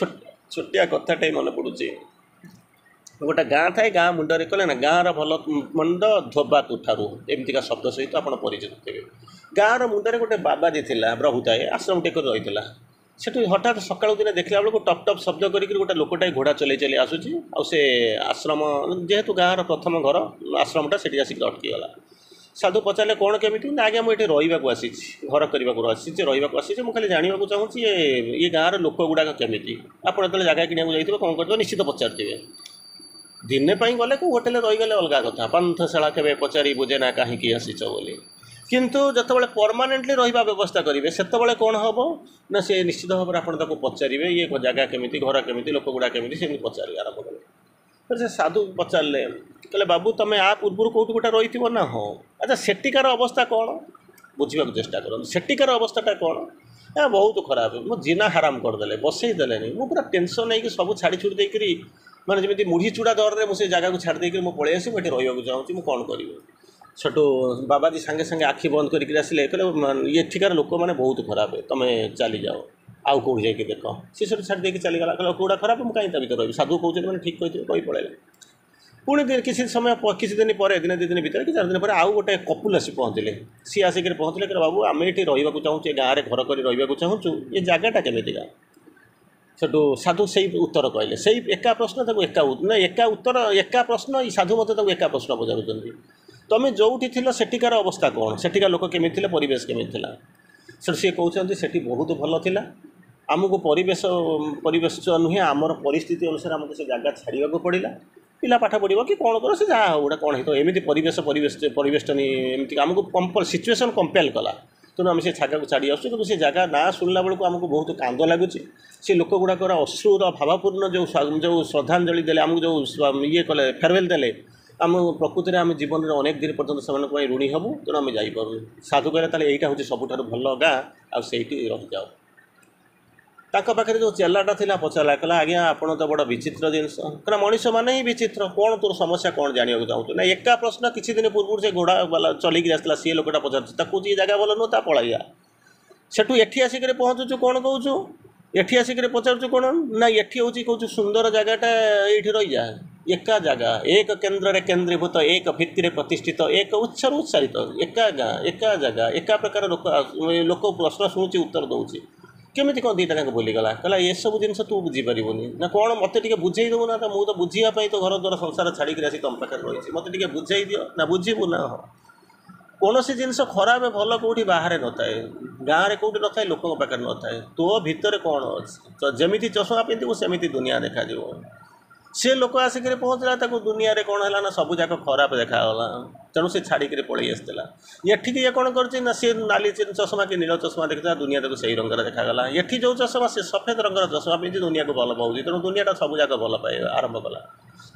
ଛୋଟିଆ କଥାଟେ ମନେ ପଡ଼ୁଛି। ଗୋଟେ ଗାଁ ଥାଏ, ଗାଁ ମୁଣ୍ଡରେ କଲେ ନା, ଗାଁର ଭଲ ମନ୍ଦ ଧୋବା ତୁଠାରୁ, ଏମିତିକା ଶବ୍ଦ ସହିତ ଆପଣ ପରିଚିତ ଥିବେ। ଗାଁର ମୁଣ୍ଡରେ ଗୋଟେ ବାବାଜୀ ଥିଲା, ପ୍ରଭୁତାଏ, ଆଶ୍ରମଟେ କରି ରହିଥିଲା। ସେଠୁ ହଠାତ୍ ସକାଳୁ ଦିନେ ଦେଖିଲା ବେଳକୁ ଟପ୍ ଟପ୍ ଶବ୍ଦ କରିକି ଗୋଟେ ଲୋକଟାଏ ଘୋଡ଼ା ଚଲେଇ ଚଲେଇ ଆସୁଛି। ଆଉ ସେ ଆଶ୍ରମ, ଯେହେତୁ ଗାଁର ପ୍ରଥମ ଘର, ଆଶ୍ରମଟା ସେଠି ଆସିକି ଅଟକିଗଲା। ସାଧୁ ପଚାରିଲେ କ'ଣ କେମିତି? ନା ଆଜ୍ଞା, ମୁଁ ଏଠି ରହିବାକୁ ଆସିଛି, ଘର କରିବାକୁ ଆସିଛି, ରହିବାକୁ ଆସିଛି। ମୁଁ ଖାଲି ଜାଣିବାକୁ ଚାହୁଁଛି ଏ ଗାଁର ଲୋକ ଗୁଡ଼ାକ କେମିତି। ଆପଣ ଯେତେବେଳେ ଜାଗା କିଣିବାକୁ ଯାଇଥିବେ କ'ଣ କରିଥିବେ, ନିଶ୍ଚିତ ପଚାରିଥିବେ। ଦିନେ ପାଇଁ ଗଲେ କେଉଁ ହୋଟେଲରେ ରହିଗଲେ ଅଲଗା କଥା, ପାନ୍ଥଶାଳା କେବେ ପଚାରି ବୁଝେ ନା କାହିଁକି ଆସିଛ ବୋଲି। କିନ୍ତୁ ଯେତେବେଳେ ପରମାନେଣ୍ଟଲି ରହିବା ବ୍ୟବସ୍ଥା କରିବେ ସେତେବେଳେ କ'ଣ ହେବ ନା ସେ ନିଶ୍ଚିତ ଭାବରେ ଆପଣ ତାକୁ ପଚାରିବେ ଇଏ ଜାଗା କେମିତି, ଘର କେମିତି, ଲୋକଗୁଡ଼ା କେମିତି, ସେମିତି ପଚାରିବେ ଆରମ୍ଭ କରିବେ। ସେ ସାଧୁ ପଚାରିଲେ, କହିଲେ ବାବୁ ତୁମେ ଆ ପୂର୍ବରୁ କେଉଁଠି ଗୋଟେ ରହିଥିବ ନା? ହଁ। ଆଚ୍ଛା ସେଠିକାର ଅବସ୍ଥା କ'ଣ ବୁଝିବାକୁ ଚେଷ୍ଟା କରନ୍ତୁ। ସେଠିକାର ଅବସ୍ଥାଟା କ'ଣ? ବହୁତ ଖରାପ, ମୋ ଜିନା ହାରାମ କରିଦେଲେ, ବସେଇ ଦେଲେନି। ମୁଁ ପୁରା ଟେନସନ୍ ହେଇକି ସବୁ ଛାଡ଼ି ଛୁଡ଼ି ଦେଇକରି ମାନେ ଯେମିତି ମୁଢ଼ି ଚୁଡ଼ା ଦରରେ ମୁଁ ସେ ଜାଗାକୁ ଛାଡ଼ି ଦେଇକରି ମୁଁ ପଳେଇ ଆସିବି, ଏଠି ରହିବାକୁ ଚାହୁଁଛି, ମୁଁ କ'ଣ କରିବି? ସେଠୁ ବାବାଜୀ ସାଙ୍ଗେ ସାଙ୍ଗେ ଆଖି ବନ୍ଦ କରିକି ଆସିଲେ, କହିଲେ ଏଠିକାର ଲୋକମାନେ ବହୁତ ଖରାପ, ତୁମେ ଚାଲିଯାଅ, ଆଉ କେଉଁଠି ଯାଇକି ଦେଖ। ସେ ସେଠୁ ଛାଡ଼ି ଦେଇକି ଚାଲିଗଲା। କହିଲେ କେଉଁଟା ଖରାପ, ମୁଁ କାହିଁ ତା ଭିତରେ ରହିବି? ସାଧୁ କହୁଛନ୍ତି ମାନେ ଠିକ୍ କହିଥିବେ, କହି ପଳେଇଲେ। ପୁଣି କିଛି ସମୟ କିଛି ଦିନ ପରେ, ଦିନେ ଦୁଇ ଦିନ ଭିତରେ କି 4 ଦିନ ପରେ ଆଉ ଗୋଟେ କପୁଲ ଆସି ପହଞ୍ଚିଲେ। ସିଏ ଆସିକରି ପହଞ୍ଚିଲେ, କହିଲେ ବାବୁ ଆମେ ଏଠି ରହିବାକୁ ଚାହୁଁଛୁ, ଏ ଗାଁରେ ଘର କରି ରହିବାକୁ ଚାହୁଁଛୁ, ଏ ଜାଗାଟା କେମିତିକା? ସେଠୁ ସାଧୁ ସେଇ ଉତ୍ତର କହିଲେ, ସେଇ ଏକା ପ୍ରଶ୍ନ ତାକୁ ଏକା ପ୍ରଶ୍ନ। ଏଇ ସାଧୁ ମୋତେ ତାକୁ ଏକା ପ୍ରଶ୍ନ ପଚାରୁଛନ୍ତି, ତୁମେ ଯେଉଁଠି ଥିଲ ସେଠିକାର ଅବସ୍ଥା କ'ଣ, ସେଠିକାର ଲୋକ କେମିତି ଥିଲେ, ପରିବେଶ କେମିତି ଥିଲା? ସେଠୁ ସିଏ କହୁଛନ୍ତି ସେଠି ବହୁତ ଭଲ ଥିଲା, ଆମକୁ ପରିବେଶ ନୁହେଁ, ଆମର ପରିସ୍ଥିତି ଅନୁସାରେ ଆମକୁ ସେ ଜାଗା ଛାଡ଼ିବାକୁ ପଡ଼ିଲା। ପିଲା ପାଠ ପଢ଼ିବ କି କ'ଣ କର, ସେ ଯାହା ହଉ ଗୋଟେ କ'ଣ ହେଇଥିବ, ଏମିତି ପରିବେଶଟା ଏମିତି ଆମକୁ ସିଚୁଏସନ୍ କମ୍ପେଲ୍ କଲା। ତେଣୁ ଆମେ ସେ ଜାଗାକୁ ଛାଡ଼ି ଆସୁଛୁ। କିନ୍ତୁ ସେ ଜାଗା ନାଁ ଶୁଣିଲା ବେଳକୁ ଆମକୁ ବହୁତ କାନ୍ଦ ଲାଗୁଛି। ସେ ଲୋକ ଗୁଡ଼ାକର ଅଶ୍ରୁର ଭାବପୂର୍ଣ୍ଣ ଯେଉଁ ଶ୍ରଦ୍ଧାଞ୍ଜଳି ଦେଲେ, ଆମକୁ ଯେଉଁ ଇଏ କଲେ, ଫେରୱେଲ୍ ଦେଲେ, ଆମ ପ୍ରକୃତିରେ ଆମେ ଜୀବନରେ ଅନେକ ଦିନ ପର୍ଯ୍ୟନ୍ତ ସେମାନଙ୍କ ପାଇଁ ଋଣୀ ହେବୁ। ତେଣୁ ଆମେ ଯାଇପାରୁଛୁ। ସାଧୁ କହିଲେ ତାହେଲେ ଏଇଟା ହେଉଛି ସବୁଠାରୁ ଭଲ ଗାଁ, ଆଉ ସେଇଠି ରହିଯାଉ। ତାଙ୍କ ପାଖରେ ଯେଉଁ ଚେଲାଟା ଥିଲା ପଚାରିଲା, କହିଲା ଆଜ୍ଞା ଆପଣ ତ ବଡ଼ ବିଚିତ୍ର ଜିନିଷ। କହିଲା ମଣିଷମାନେ ହିଁ ବିଚିତ୍ର, କ'ଣ ତୋର ସମସ୍ୟା କ'ଣ ଜାଣିବାକୁ ଚାହୁଁଛୁ? ନା ଏକା ପ୍ରଶ୍ନ। କିଛି ଦିନ ପୂର୍ବରୁ ସେ ଘୋଡ଼ା ବାଲା ଚଲିକିରି ଆସିଥିଲା, ସିଏ ଲୋକଟା ପଚାରୁଛି, ତାକୁ କହୁଛି ଏ ଜାଗା ଭଲ ନୁହଁ, ତା ପଳାଇଆ। ସେଠୁ ଏଠି ଆସିକରି ପହଞ୍ଚୁଛୁ, କ'ଣ କହୁଛୁ? ଏଠି ଆସିକରି ପଚାରୁଛୁ କ'ଣ? ନା ଏଠି ହେଉଛି କହୁଛୁ ସୁନ୍ଦର ଜାଗାଟା, ଏଇଠି ରହିଯା। ଏକା ଜାଗା, ଏକ କେନ୍ଦ୍ରରେ କେନ୍ଦ୍ରୀଭୂତ, ଏକ ଭିତ୍ତିରେ ପ୍ରତିଷ୍ଠିତ, ଏକ ଉତ୍ସରୁ ଉତ୍ସାରିତ, ଏକା ଗାଁ, ଏକା ଜାଗା, ଏକା ପ୍ରକାର ଲୋକ ପ୍ରଶ୍ନ ଶୁଣୁଛି, ଉତ୍ତର ଦେଉଛି। କେମିତି କ'ଣ ଦୁଇଟା ଯାକ ଭୁଲିଗଲା? କହିଲା ଏସବୁ ଜିନିଷ ତୁ ବୁଝିପାରିବୁନି ନା କ'ଣ, ମୋତେ ଟିକେ ବୁଝେଇ ଦେବୁ ନା? ମୁଁ ତ ବୁଝିବା ପାଇଁ ତ ଘର ଦ୍ୱାରା ସଂସାର ଛାଡ଼ିକିରି ଆସି ତୁମ ପାଖରେ ରହିଛି, ମୋତେ ଟିକେ ବୁଝେଇ ଦିଅ ନା। ବୁଝିବୁ ନା? ହଁ। କୌଣସି ଜିନିଷ ଖରାପ ଭଲ କେଉଁଠି ବାହାରେ ନଥାଏ, ଗାଁରେ କେଉଁଠି ନଥାଏ, ଲୋକଙ୍କ ପାଖରେ ନଥାଏ। ତୋ ଭିତରେ କ'ଣ ଅଛି? ତ ଯେମିତି ଚଷମା ପିନ୍ଧିବୁ ସେମିତି ଦୁନିଆ ଦେଖାଯିବ। ସେ ଲୋକ ଆସିକରି ପହଞ୍ଚିଲା, ତାକୁ ଦୁନିଆରେ କ'ଣ ହେଲା ନା ସବୁ ଯାକ ଖରାପ ଦେଖାଗଲା। ତେଣୁ ସେ ଛାଡ଼ିକରି ପଳେଇ ଆସିଥିଲା। ଏଠିକି ଇଏ କ'ଣ କରୁଛି ନା ସେ ନାଲି ଚଷମା କି ନୀଳ ଚଷମା ଦେଖିଥିଲା, ଦୁନିଆ ତାକୁ ସେଇ ରଙ୍ଗରେ ଦେଖାଗଲା। ଏଠି ଯେଉଁ ଚଷମା, ସେ ସଫେଦ ରଙ୍ଗର ଚଷମା ପିନ୍ଧି ଦୁନିଆକୁ ଭଲ ପାଉଛି। ତେଣୁ ଦୁନିଆଟା ସବୁ ଯାକ ଭଲ ପାଇବା ଆରମ୍ଭ କଲା।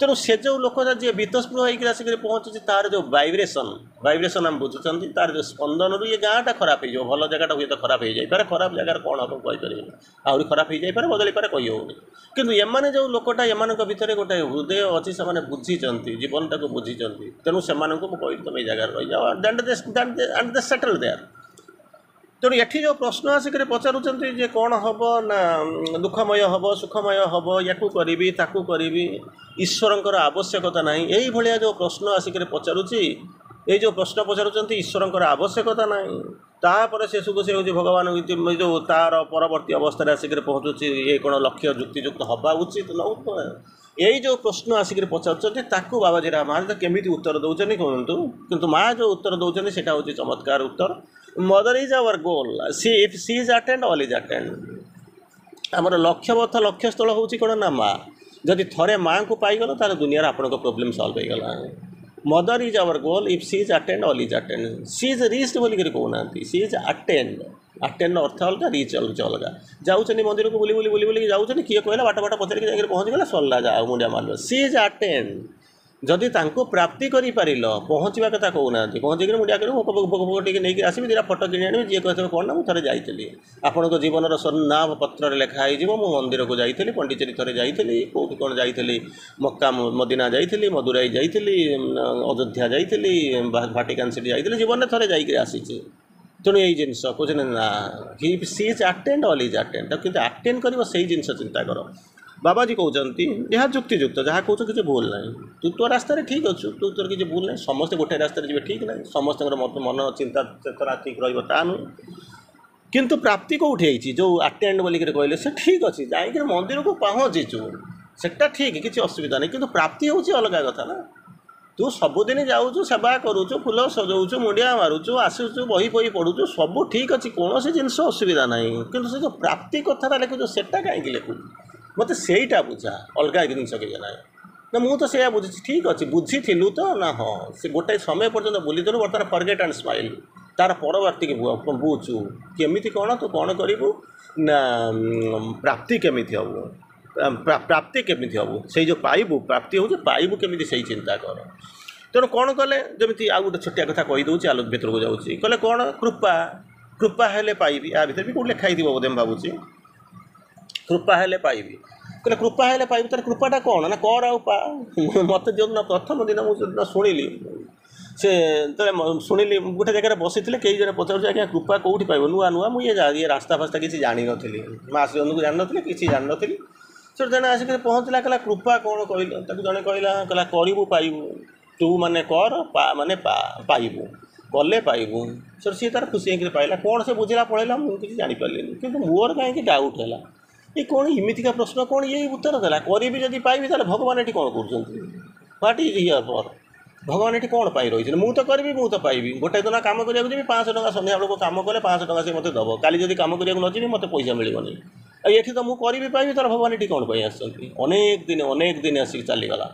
ତେଣୁ ସେ ଯେଉଁ ଲୋକଟା ଯିଏ ବିତସ୍ପୃହ ହେଇକି ଆସିକରି ପହଞ୍ଚୁଛି, ତାର ଯେଉଁ ଭାଇବ୍ରେସନ୍ ଆମେ ବୁଝୁଛନ୍ତି, ତାର ଯେଉଁ ସ୍ପନ୍ଦନରୁ ଏ ଗାଁଟା ଖରାପ ହେଇଯିବ। ଭଲ ଜାଗାଟା ହୁଏତ ଖରାପ ହେଇଯାଇପାରେ, ଖରାପ ଜାଗାରେ କ'ଣ ହେବ କହିପାରିବେନି, ଆହୁରି ଖରାପ ହେଇଯାଇପାରେ, ବଦଳିପାରେ, କହି ହେଉନି। କିନ୍ତୁ ଏମାନେ ଯେଉଁ ଲୋକଟା, ଏମାନଙ୍କ ଭିତରେ ଗୋଟେ ହୃଦୟ ଅଛି, ସେମାନେ ବୁଝିଛନ୍ତି, ଜୀବନଟାକୁ ବୁଝିଛନ୍ତି। ତେଣୁ ସେମାନଙ୍କୁ ମୁଁ କହିଲି ତୁମେ ଏଇ ଜାଗାରେ ରହିଯାଅ, ଆଣ୍ଡ ଦେ ସେଟଲ୍ ଦେୟାର। ତେଣୁ ଏଠି ଯେଉଁ ପ୍ରଶ୍ନ ଆସିକରି ପଚାରୁଛନ୍ତି ଯେ କ'ଣ ହେବ ନା ଦୁଃଖମୟ ହେବ, ସୁଖମୟ ହେବ, ୟାକୁ କରିବି, ତାକୁ କରିବି, ଈଶ୍ୱରଙ୍କର ଆବଶ୍ୟକତା ନାହିଁ, ଏଇଭଳିଆ ଯେଉଁ ପ୍ରଶ୍ନ ଆସିକରି ପଚାରୁଛି, ଏଇ ଯେଉଁ ପ୍ରଶ୍ନ ପଚାରୁଛନ୍ତି ଈଶ୍ୱରଙ୍କର ଆବଶ୍ୟକତା ନାହିଁ। ତାପରେ ଶେଷକୁ ସେ ହେଉଛି ଭଗବାନ ଯେଉଁ ତା'ର ପରବର୍ତ୍ତୀ ଅବସ୍ଥାରେ ଆସିକରି ପହଞ୍ଚୁଛି, ଏ କ'ଣ ଲକ୍ଷ୍ୟ ଯୁକ୍ତିଯୁକ୍ତ ହେବା ଉଚିତ ନୁହେଁ। ଏଇ ଯେଉଁ ପ୍ରଶ୍ନ ଆସିକରି ପଚାରୁଛନ୍ତି, ତାକୁ ବାବାଜୀ ରାମ ମହାରାଜ କେମିତି ଉତ୍ତର ଦେଉଛନ୍ତି କୁହନ୍ତୁ। କିନ୍ତୁ ମା ଯେଉଁ ଉତ୍ତର ଦେଉଛନ୍ତି ସେଇଟା ହେଉଛି ଚମତ୍କାର ଉତ୍ତର। Mother is our goal, if she is attend all is attained. ଆମର ଲକ୍ଷ୍ୟସ୍ଥଳ ହେଉଛି କ'ଣ ନା ମା। ଯଦି ଥରେ ମାଆଙ୍କୁ ପାଇଗଲ, ତାହେଲେ ଦୁନିଆରେ ଆପଣଙ୍କ ପ୍ରୋବ୍ଲେମ୍ ସଲ୍ଭ ହେଇଗଲା। Mother is our goal, if she is attend all is attained. She is reached ବୋଲିକରି କହୁନାହାନ୍ତି, ସି ଇଜ୍ ଆଟେଣ୍ଡ। ଆଟେଣ୍ଡ ଅର୍ଥ ଅଲଗା, ରିଚ୍ ଅଲଗା। ଯାଉଛନ୍ତି ମନ୍ଦିରକୁ ବୁଲି ଯାଉଛନ୍ତି, କିଏ କହିଲା ବାଟ ପଚାରିକି ଯାଇକି ପହଞ୍ଚିଗଲା, ସରିଲା, ଯାଅ ମୁଣ୍ଡିଆ ମାରିବ। C is attend. ଯଦି ତାଙ୍କୁ ପ୍ରାପ୍ତି କରିପାରିଲ, ପହଞ୍ଚିବା କଥା କହୁନାହାନ୍ତି, ପହଞ୍ଚିକିରି ମୁଣ୍ଡିଆ କରି ଭୋଗ ଟିକେ ନେଇକି ଆସିବି, ଦୁଇଟା ଫଟୋ କିଣି ଆଣିବି, ଯିଏ କହିଥିବେ କ'ଣ ନା ମୁଁ ଥରେ ଯାଇଥିଲି। ଆପଣଙ୍କ ଜୀବନର ସ୍ୱର୍ଣ୍ଣାମ ପତ୍ରରେ ଲେଖା ହେଇଯିବ, ମୁଁ ମନ୍ଦିରକୁ ଯାଇଥିଲି, ପଣ୍ଡିଚେରୀ ଥରେ ଯାଇଥିଲି, କେଉଁଠି କ'ଣ ଯାଇଥିଲି, ମକ୍କା ମଦିନା ଯାଇଥିଲି, ମଦୁରାଇ ଯାଇଥିଲି, ଅଯୋଧ୍ୟା ଯାଇଥିଲି, ଭାଟିକାନ୍ ସିଟି ଯାଇଥିଲି, ଜୀବନରେ ଥରେ ଯାଇକରି ଆସିଛି। ତେଣୁ ଏଇ ଜିନିଷ କହୁଛନ୍ତି ନା, if she is attend all is attend. ତାକୁ କିନ୍ତୁ ଆଟେଣ୍ଡ କରିବ ସେଇ ଜିନିଷ ଚିନ୍ତା କର। ବାବାଜୀ କହୁଛନ୍ତି ଏହା ଯୁକ୍ତିଯୁକ୍ତ, ଯାହା କହୁଛ କିଛି ଭୁଲ ନାହିଁ। ତୁ ତୋ ରାସ୍ତାରେ ଠିକ୍ ଅଛୁ, ତୋର କିଛି ଭୁଲ ନାହିଁ। ସମସ୍ତେ ଗୋଟେ ରାସ୍ତାରେ ଯିବେ ଠିକ୍ ନାହିଁ, ସମସ୍ତଙ୍କର ମନ ଚିନ୍ତା ଚେତନା ଠିକ୍ ରହିବ ତା ନୁହେଁ। କିନ୍ତୁ ପ୍ରାପ୍ତି କେଉଁଠି ହେଇଛି, ଯେଉଁ ଆଟେଣ୍ଡ ବୋଲିକରି କହିଲେ, ସେ ଠିକ୍ ଅଛି, ଯାଇକିରି ମନ୍ଦିରକୁ ପହଞ୍ଚିଛୁ, ସେଟା ଠିକ୍, କିଛି ଅସୁବିଧା ନାହିଁ। କିନ୍ତୁ ପ୍ରାପ୍ତି ହେଉଛି ଅଲଗା କଥା ନା। ତୁ ସବୁଦିନ ଯାଉଛୁ, ସେବା କରୁଛୁ, ଫୁଲ ସଜଉଛୁ, ମୁଣ୍ଡିଆ ମାରୁଛୁ, ଆସୁଛୁ, ବହି ପଢ଼ୁଛୁ, ସବୁ ଠିକ୍ ଅଛି, କୌଣସି ଜିନିଷ ଅସୁବିଧା ନାହିଁ। କିନ୍ତୁ ସେ ଯେଉଁ ପ୍ରାପ୍ତି କଥାଟା ଲେଖୁଛୁ, ସେଟା କାହିଁକି ଲେଖୁଛୁ? ମୋତେ ସେଇଟା ବୁଝା, ଅଲଗା ଜିନିଷ କିଛି ନାହିଁ। ନା ମୁଁ ତ ସେଇଆ ବୁଝିଛି, ଠିକ୍ ଅଛି, ବୁଝିଥିଲୁ ତ ନା? ହଁ, ସେ ଗୋଟାଏ ସମୟ ପର୍ଯ୍ୟନ୍ତ ବୁଲିଥିଲୁ, ବର୍ତ୍ତମାନ ଫର୍ଗେଟ୍ ଆଣ୍ଡ ସ୍ମାଇଲ୍। तार परवर्ती बुझु केमिति कौन तू कौन करू ना प्राप्ति केमिति हम प्राप्ति केमिति हम से जो पाइबू प्राप्ति हो पाइबू केमिति से चिंता कर तेणु कौन कले जमी आउ गोटे छोटिया कथा कहीदे आलोक भितर को जाऊँगी कले कौन कृपा कृपा हेले पाइबी या भितर भी कौन लिखाई थी बोधे भावुँ कृपा हेले पाइबी कहले कृपा हेले पाइबी तार कृपाटा कौन ना कर आ पा मत जो प्रथम दिन मुझे शुणिली से शुणिली गोटे जगह बसी कई जन पचार आज्ञा कृपा कौटी पाइब नुआ नुआ मुझे ये रास्ता फास्ता किसी जानी नी मास को जान नी किसी जान नी से जन आसिक पहुँचला कहला कृपा कौन कहला जड़े कहला करू पाइबू तू माने कर पा माने पाइबू कले पाइबू सर सी तार खुशी होकर पाइला कौन से बुझेला पढ़ेला मुझे जानीपारे कि मोर कहीं डाउट है ये कौन इमितिका प्रश्न कौन ये उत्तर देला करी जब पाइबी ताले भगवान ये कौन कर व्हाट इज हियर फॉर भगवान ये कौन पाई रही मुझे तो करी मुझे तो पाइबी गोटे दिन काम करा जी 500 टका सन्ध्या बेलू काम कले 500 टका से मत दब काली जब काम करा न जी मत पैसा मिलनी ये तो मुझे पाइबी तार भगवान ये कौन पाई अनेक दिन आसिक चलीगला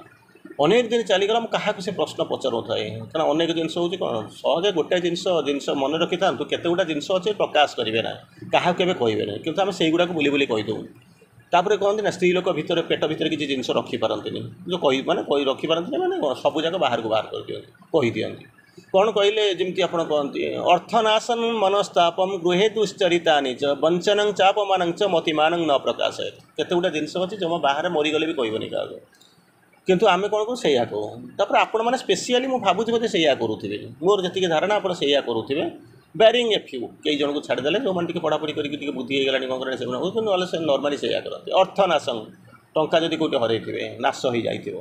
अनेक दिन चलीगला क्या से प्रश्न पचारू थाए क्या अनेक जिन हूँ कौन सहजे गोटे जिन मन रखी था केते गुड़ा जिन अच्छे प्रकाश करेंगे ना क्या कहे ना कि आम से गुड़ा बुली बुली कहीदू तापर कहते ना स्त्री लोक भितर पेट भितर किसी जिन रखिपारती जो कही मैंने रखिपारती मैंने सब जाक बाहर को बाहर कर दिखती कहीदिंट कौन कहले जमी आप कहते अर्थनाशन मनस्तापम गृहे दुश्चरिता च वंचन चापमान च मतिमान न प्रकाशयत केते गुड़ा जिन अच्छे जो बाहर मरीगले भी कहबनी क्या किंतु आम कौन करूँ से कहूँ आपण मैंने स्पेशली मुझे भावुँ बोधे से करुवे मोर जी धारणा आप करुवे बेरिंग ए फ्यू कई जन को छाड़देले जो मैंने पढ़ापढ़ी करके बुद्धि हो गला कौन से नर्माली से करते अर्थनाशं टंका जब कौटे हर नाश हो जाइए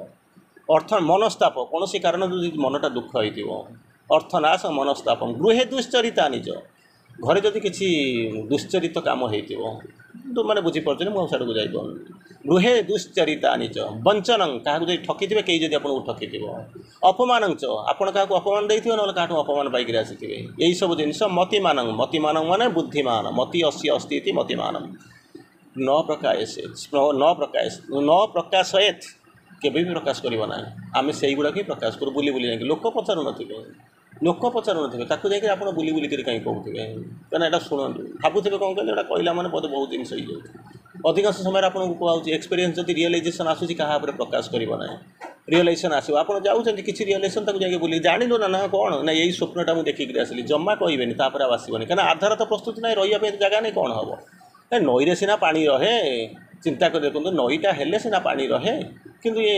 अर्थ मनस्ताप कौन से कारण मनटा दुख हो अर्थनाश मनस्तापम गृहे दुश्चरिता निज घरे जदि किसी दुश्चरित काम हो तो मैंने बुझीपारे मुझे साइड को जाइए गृहे दुश्चरिता निज वंचन क्या ठकी थे कई जब आपको ठकी थी अपमान आपड़ क्या अपमान देते ना क्या अपमान पाइक आसी यही सब जिन मतिमान माने बुद्धिमान मति असी अस्ती मतिमान न प्रकाशयत केवे भी प्रकाश करना आम से गुड़ाक प्रकाश करूँ बुली बुली जाए लोक पचारू थे ताकू जाकर आप बुली बुली कहीं कहते हैं यहाँ शुणु भावुवे कौन कहले कहला मैंने बहुत बहुत जिन हो अधिकांश समय आपको कहूँ एक्सपीरियंस जब रियलाइजेसन आसूँ क्या प्रकाश करना रियलाइजेसन आसो आप जाऊँच किसी रियलाइजेसन तक जाके बुली जानल ना कौन ना यही स्वप्नटा मुझे देखिक आसली जमा कहबेनि आसबनी कहीं आधार तो प्रस्तुत ना रही जगह नहीं कौन हम नईरे सीना पा रहे चिंता कर देखो नईटा हेले सीना पा रहे किंतु ये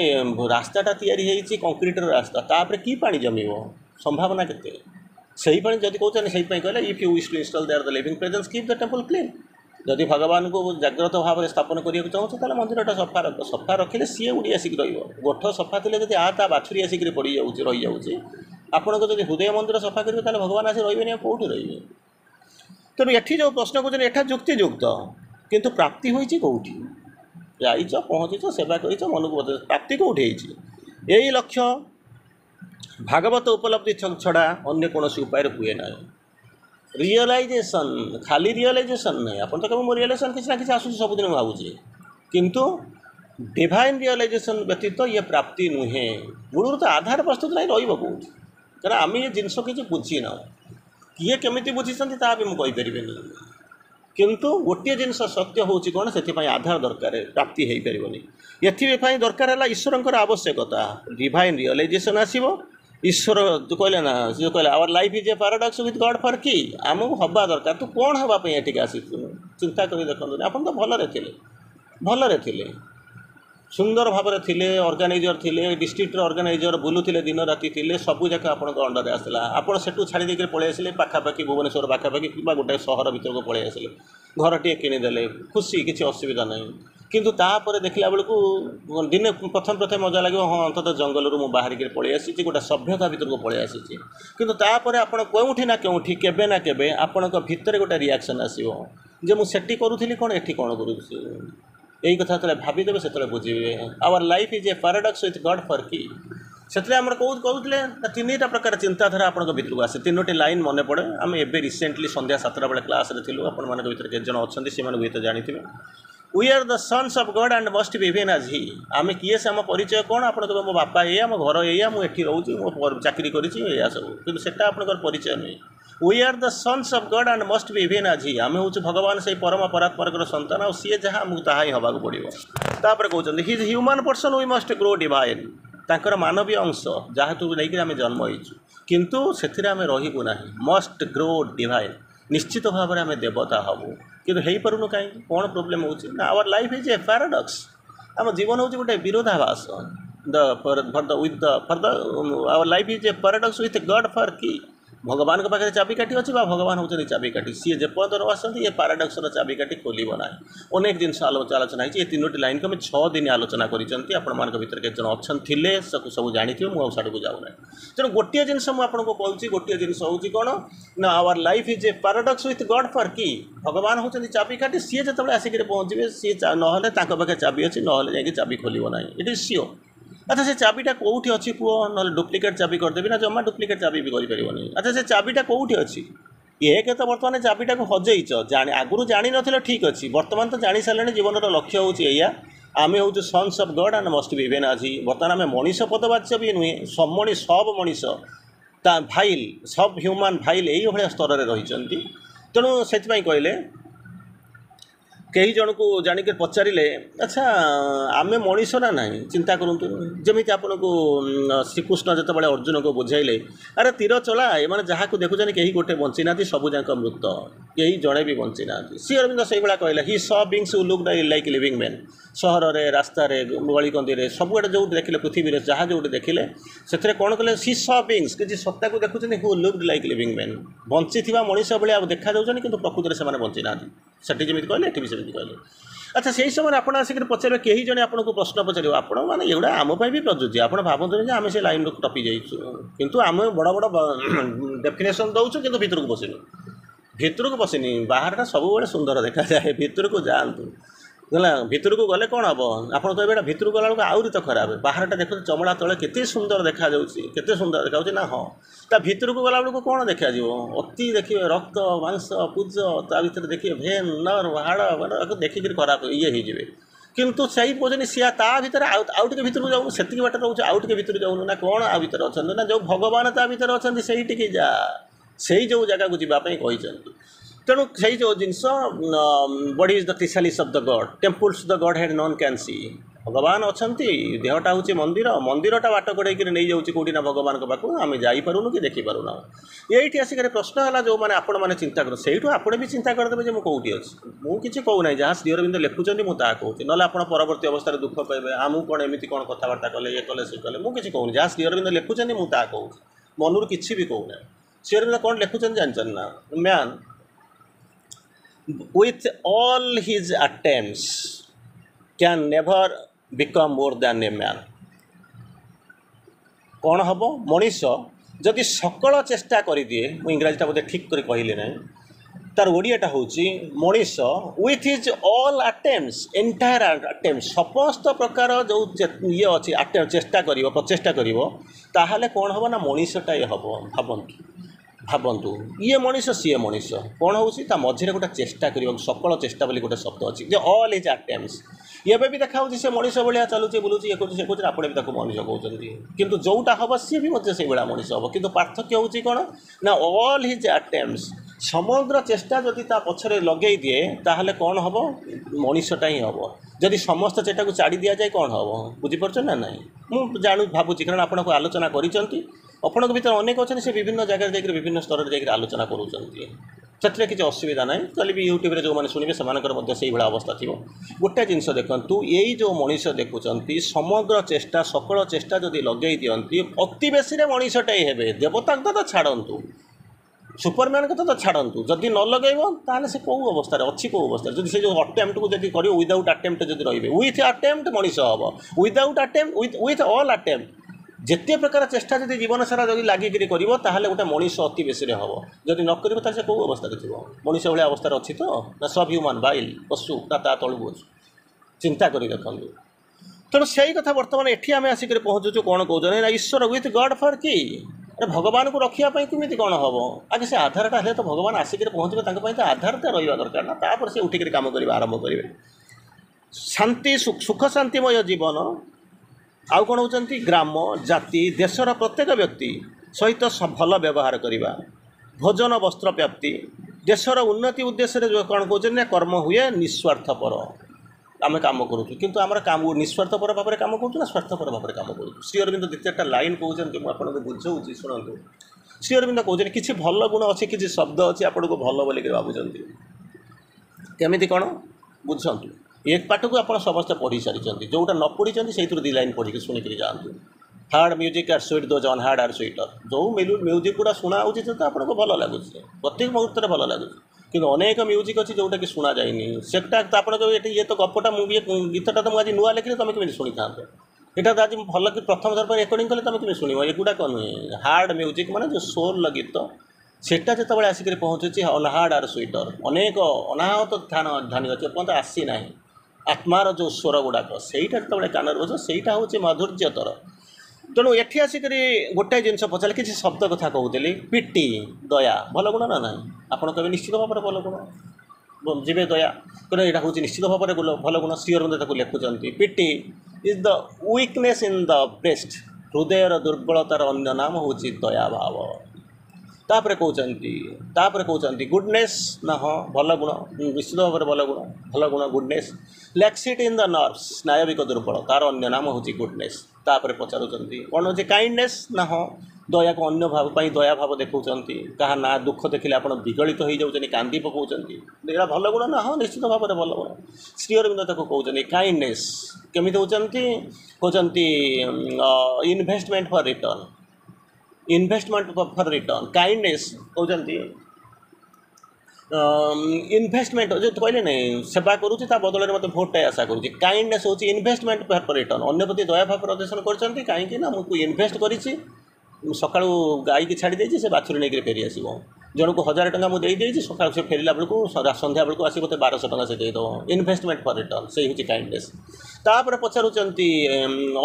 रास्ताटा या कंक्रीटर रास्ता तापर कि पानी जमीव संभावना केते सही पानी जब कहते हैं कहले if you wish to install there the living presence keep the temple clean जदि भगवान को जाग्रत भाव में स्थापन करने चाहूँ मंदिरटा सफा रखिले सी उड़ी आसिक रोठ सफा थे जब आ बाछुरी आसिक पड़ जा रही जाऊँगी आपण को जब हृदय मंदिर सफा करेंगे भगवान आसी रही कौटी रही तेणु ये जो प्रश्न कर एटा युक्तियुक्त किंतु प्राप्ति होती कौटी जाइच पहुँच सेवा कर मन को प्राप्ति कौटी यही लक्ष्य भागवत उपलब्धि छड़ा अन्य कौन उपाय हुए ना रियलाइजेसन खाली रियलाइजेसन नहीं आप तो कभी रियलाइजेसन किसी ना किसी आसूँ सबुदिन भावुँ किंतु डिवाइन रियलाइजेसन व्यतीत ये प्राप्ति नुहे मूल तो आधार प्रस्तुत नहीं रही कहीं आम ये जिनस किसी बुझी ना किए केमी बुझी भी मुझे कहीपरि किंतु गोटे जिनस सत्य हूँ कौन से आधार दरकार प्राप्ति हो पारनी ये दरकार है ईश्वर आवश्यकता डिवाइन रियलाइजेसन आसो ईश्वर जो कहले ना जो कहले our life is a paradox with God for की आमको हवा दरकार तू कौन हाँपाई ये आसी चिंता कर देखते आप तो भलरे थे सुंदर भाव में थे ऑर्गेनाइजर थे डिस्ट्रिक्ट ऑर्गेनाइजर बुलूले दिन राति थे सबू जाक आप अंडर आसला आपड़ से छाड़ी पलि आसिले पाखापाखि भुवनेश्वर पाखापाखि कि गोटे सहर भर को पलि आसिले घर टे किनीदे खुशी किसी असुविधा ना किंतु तापर देखला बेलू दिने प्रथम प्रथम मजा लगे हाँ अंततः जंगल मुझे बाहर पलि आसी गोटे सभ्यता भर को पलि आसी किंतु तापर आप कौटी ना कौटी केबे ना केबे आपण भितर गोटे रिएक्शन आसो जे मुझे करूँ कौन एटी कौन करूँ यही कथा जो भावीदेवे से बुझे our life is a paradox with God for की से कहते तीन टा प्रकार चिंताधारा आप भर को आसे तीनो लाइन मन पड़े आम एवं रिसेंटली संध्या 7टा बेले क्लास आपण भर के जन अच्छा से हूँ तो जानी we are the sons of God and must be even as he आम किए से आम परिचय कौन आप मो बापा ये मो घर ये मुझे रोचे मो चाकरी करी सब कि आप परिचय नुहे we are the sons of God and must be even as he आम हूँ भगवान से परम परात्पर संतान और सी जहाँ आमको ताहा ही हवाक पड़ो तापर कहते his human person we must grow divine तांकर मानवीय अंश जहाँ तू नहीं आम जन्म होइछु किंतु से आम रही ना मस्ट ग्रो डिवाइन निश्चित भाव में आम देवता हबू किंतु हो पारुनु कहीं कौन प्रोब्लेम होना our life is a paradox आम जीवन हूँ गोटे विरोधाभास our life is a paradox with God for की भगवान के पाखे चाबिकाठी अच्छी भगवान होती चाबिकाठी सी जेपर्यंत न आसती ये पैराडॉक्सर चाबिकाठी खोलिब ना अनेक जिन आलोचना है तीनोटी लाइन को 6 दिन आलोचना कर भर के अच्छे सब जानी मुझे को जाऊना तेणु गोटे जिनस मुझे कहूँ गोटे जिन हूँ कौन ना our life is a paradox with God for की भगवान होती चाबिकाठी सी जो आसिक पहुँचे सी ना पाखे चाबी अच्छी ना जा चाबी खोलिब ना इट इज सियोर अच्छा से चाबीटा कौटी अच्छी कह ना डुप्लिकेट चाबी करदेवी ना जमा डुप्लिकेट चाबी भी कर अच्छा से चाबीटा कौटी अच्छी ये के तो बर्तमान चाबीटा को हजेच जाने आगुरी जानी न ठीक अच्छी बर्तमान तो जानी सारे जीवन लक्ष्य हूँ या आम हूँ sons of God and must be even आज बर्तमान आम मनीष पदवाच्य भी नुहे सब मनीष भाइल सब ह्यूमान भाइल यही स्तर में रही तेणु से कहले कई जन को जानिक पचारे अच्छा आम मनीष ना ना चिंता करूँ जमी आपन को श्रीकृष्ण जो अर्जुन को बुझाइले अरे तीर चला ये जहाँ को देखुन कहीं गोटे बंची ना सबू जाक मृत यही जड़े भी बंची ना सी अरविंद से कहला ही स beings who look like living man सहर में रास्तार गलिकंदी सबुआड़े जो देखिले पृथ्वी जहाँ जो देखिले से कौन कले सी स बींग्स कि सत्ता को देखुं who looked like living man बंची मनीष भाई देखा जाऊँ कि प्रकृति से बंची ना सेठी जमी कहले एटी भी सेमती कहले अच्छा से समय आप आसिक पचारे कहीं जन आपको प्रश्न पचार आपण मैंने एगुड़ा आमपाई भी प्रযোज्य आप भावुँ आम से लाइन टपी जाइए किंतु आम बड़ बड़ डेफिनेसन दौचु कि भितर को बसिनु भितर को बसिनी बाहर सब बड़े सुंदर देखा जाए भितर को जातु गला भितर को गले कौन हम आप कहते भितर को गला आहरी तो खराब बाहरटा देखते चमड़ा तले केते सुंदर देखा केते सुंदर देखा ना हाँ ता भितर को गला बेलू कौन देखा अति देखिए रक्त मांस पूज ता भर देखिए भेन नर हाड़ देखिक खराब ये हो किंतु सही पहुँचनी सी ता भर आउ टे भर जाऊँ से बाट रोचे आउ टे भर जाऊँ ना कौन आ भर अच्छा ना जो भगवान ता भर अच्छा से जा से जो जगह को जावाई तेणु से जो जिनस body is the chrysalis of the God temples the godhead none can see भगवान अच्छा देहटा हूँ मंदिर मंदिरटा बाट कड़े नहीं जाऊँगी कौटी ना भगवान पाक आम जापरूँ कि देखिपारूना ये आसिक प्रश्न है जो मैंने आपण मैंने चिंता कर से आपड़े भी चिंता करदे जो कौटी अच्छी मुझे कहूना जहाँ श्री अरविंद लिखुच्च मुझे कहूँ ना आप परवर्ती अवस्था दुख पाइबे आमको कौन एमती कौन कथबार्ता कले ये कले से कले मुझे कहूँ जहाँ श्री अरविंद लिखुच्च मुझे कहूँ मनूर किसी भी कहूना श्री अरविंद कौन लिखुच्च जानते ना man with all his attempts can never become more than a man कौन हम मनीष जदि सकल चेष्टा कर दिए मुझे इंग्राजीटा बोधे ठीक कर कहली ना तार ओडियाटा हूँ Manish with his all attempts entire attempts समस्त प्रकार जो ये अच्छी चेष्टा कर प्रचेषा कर कौन हम ना मनीषटा ये हम भावतु भावतु ये मनीष सी मनीष कौन हो मझे गोटे चेष्टा कर सकल चेष्टा बोली गोटे शब्द अच्छी जे ऑल इज अटेम्प्ट्स ये भी देखा से मनीष भाया चलुचे बुलूची ये करुचे आपड़े भी मनीष कहते किंतु जोटा हम सी भी से भाया मनीष हम किंतु पार्थक्य हूँ कौन ना ऑल हिज अटेम्प्ट्स समग्र चेष्टा जदि पछरे लगे दिए ताहले कौन हम मनीषटा ही हम जदि समस्त चेष्टा को छाड़ी दि जाए कौन हम बुझीपार ना ना मुझे जानू भावुँ कारण आपको आलोचना कर अपन भर अनेक अच्छे से विभिन्न जगह जाकर विभिन्न स्तर में जाकर आलोचना करुँच किसी असुविधा ना कल भी यूट्यूब जो मैंने शुणे से भाया अवस्था थी गोटे जिनस देखूँ यही जो मनीष देखुं समग्र चेष्टा सकल चेष्टा जदि लगे दिखती अति बेसी मनीषटे हे देवता तो छाड़ू सुपरमैन को तो छाड़ू जदि न लगेब ताले से कौ अवस्था अच्छी कौ अवस्था जब से जो अटेम्प्ट को जब कर विदाउट अटेम्प्ट जब रे विथ अटेम्प्ट मनीष हम without attempt with all attempt जिते प्रकार चेष्टा जब जीवन सारा जब लगिक कर गोटे मनीष अति बेसी हम जब न कर से कौ अवस्था थी मनीष भाया अवस्था अच्छी तो ना सब ह्यूमान वाइल्ड पशु ता तलू चिंता कर देखूँ तेणु से कथा बर्तमान एटी आम आसिक पहुँचुचु कौन कहते ना ईश्वर विथ गॉड फॉर की अरे भगवान को रखापी कमी कौन हम आगे से आधारटा है तो भगवान आसिक पहुँचे तो आधारटा रहा दरकार ना तापर से उठिक कम कर आरंभ करेंगे शांति सुख शांतिमय जीवन आउ कौन होती ग्राम जाति देशर प्रत्येक व्यक्ति सहित भल व्यवहार करवा भोजन वस्त्र प्राप्ति देशर उन्नति उद्देश्य जो कौन कहते कर्म हुए निस्वार्थपर आम कम करूँ किंतु आम कम निस्वार्थपर भाव में कम करूँ ना स्वार्थपर भाव में कम करूँ। श्री अरविंद दु चार्टा लाइन कहते मुझे बुझाऊँ शुणु। श्री अरविंद कहते किसी भल गुण अच्छी किसी शब्द अच्छी आपको भल बोल भावुंट केमी कौन बुझंतु एक पाठ को आप समस्त पढ़ी सारी जोटा न पढ़ी से दी लाइन पढ़ी शुणिक जातु। Heard music are sweet those unheard are sweeter जो म्यूजिक गुड़ा शुणा हो तो आपको भल लगुच प्रत्येक मुहूर्त भल लगुच कि अनेक म्यूजिक अच्छी जोटा कि शुणा जाए सेटा आप जो ये तो गपटा मुझे गीतटा तो मुझे नुआ लिखी तुम केमी शुणी था यहाँ तो आज भल कि प्रथम थर पर रेकर्डिंग कले तुम केमी शुण एगुड़ाक नुहे हार्ड म्यूजिक माने जो सोल गीत सेटा जो आसिक पहुँचुची अनहार्ड आर स्वीटर अनेक अनाहत ध्वनि अच्छे पर्यटन आसी ना आत्मार जो स्वर गुड़ाक सहीटा जो कान बज सहीटा हूँ माधुर्यतर। तेणु एठी आसिक गोटाए जिन पचारे किसी शब्द कथा कहूली पिटी दया भल गुण ना ना आपड़ कहे निश्चित भाव में भल गुण जीवे दया तेणु यहाँ हूँ निश्चित भाव में भल गुण। श्री अरविंद लिखुंट pity is the weakness in the breast हृदयर दुर्बलतार अन्य नाम हूँ दया भाव। तापर कहते गुडनेस ना हाँ भल गुण निश्चित भाव में भल गुण goodness laxity in the nerves स्नायविक दुर्बल तार अन्य नाम हूँ गुडनेस। तापर पचारुंट कौन हो काइंडनेस ना हाँ दया को अन्य भाव पर दया भाव देखा क्या ना दुख देखिले आप विगलित हो जाऊँच कांदी पकाउंट यहाँ भल गुण ना हाँ निश्चित भाव में भल गुण। श्री अरविंद कहते काइंडनेस केमी कहते investment for return investment for return kindness कहते इन्वेस्टमेंट जो कहले नहीं सेवा करुँच बदल में मतलब भोटे आशा करुँच काइंडनेस हूँ इन्वेस्टमेंट फॉर रिटर्न अन्य प्रति दया भाव प्रदर्शन कर कहीं मुझे इन्वेस्ट कर सका गाई की छाड़ी से बाछुरी नहीं फेरी आस जन को 1000 टंका मुझे सका से फेरला बेलू सन्ध्या बेलू आस मत 1200 टंका से देदेव इन्वेस्टमेंट फॉर रिटर्न से हूँ काइंडनेस। तापर पचारुंट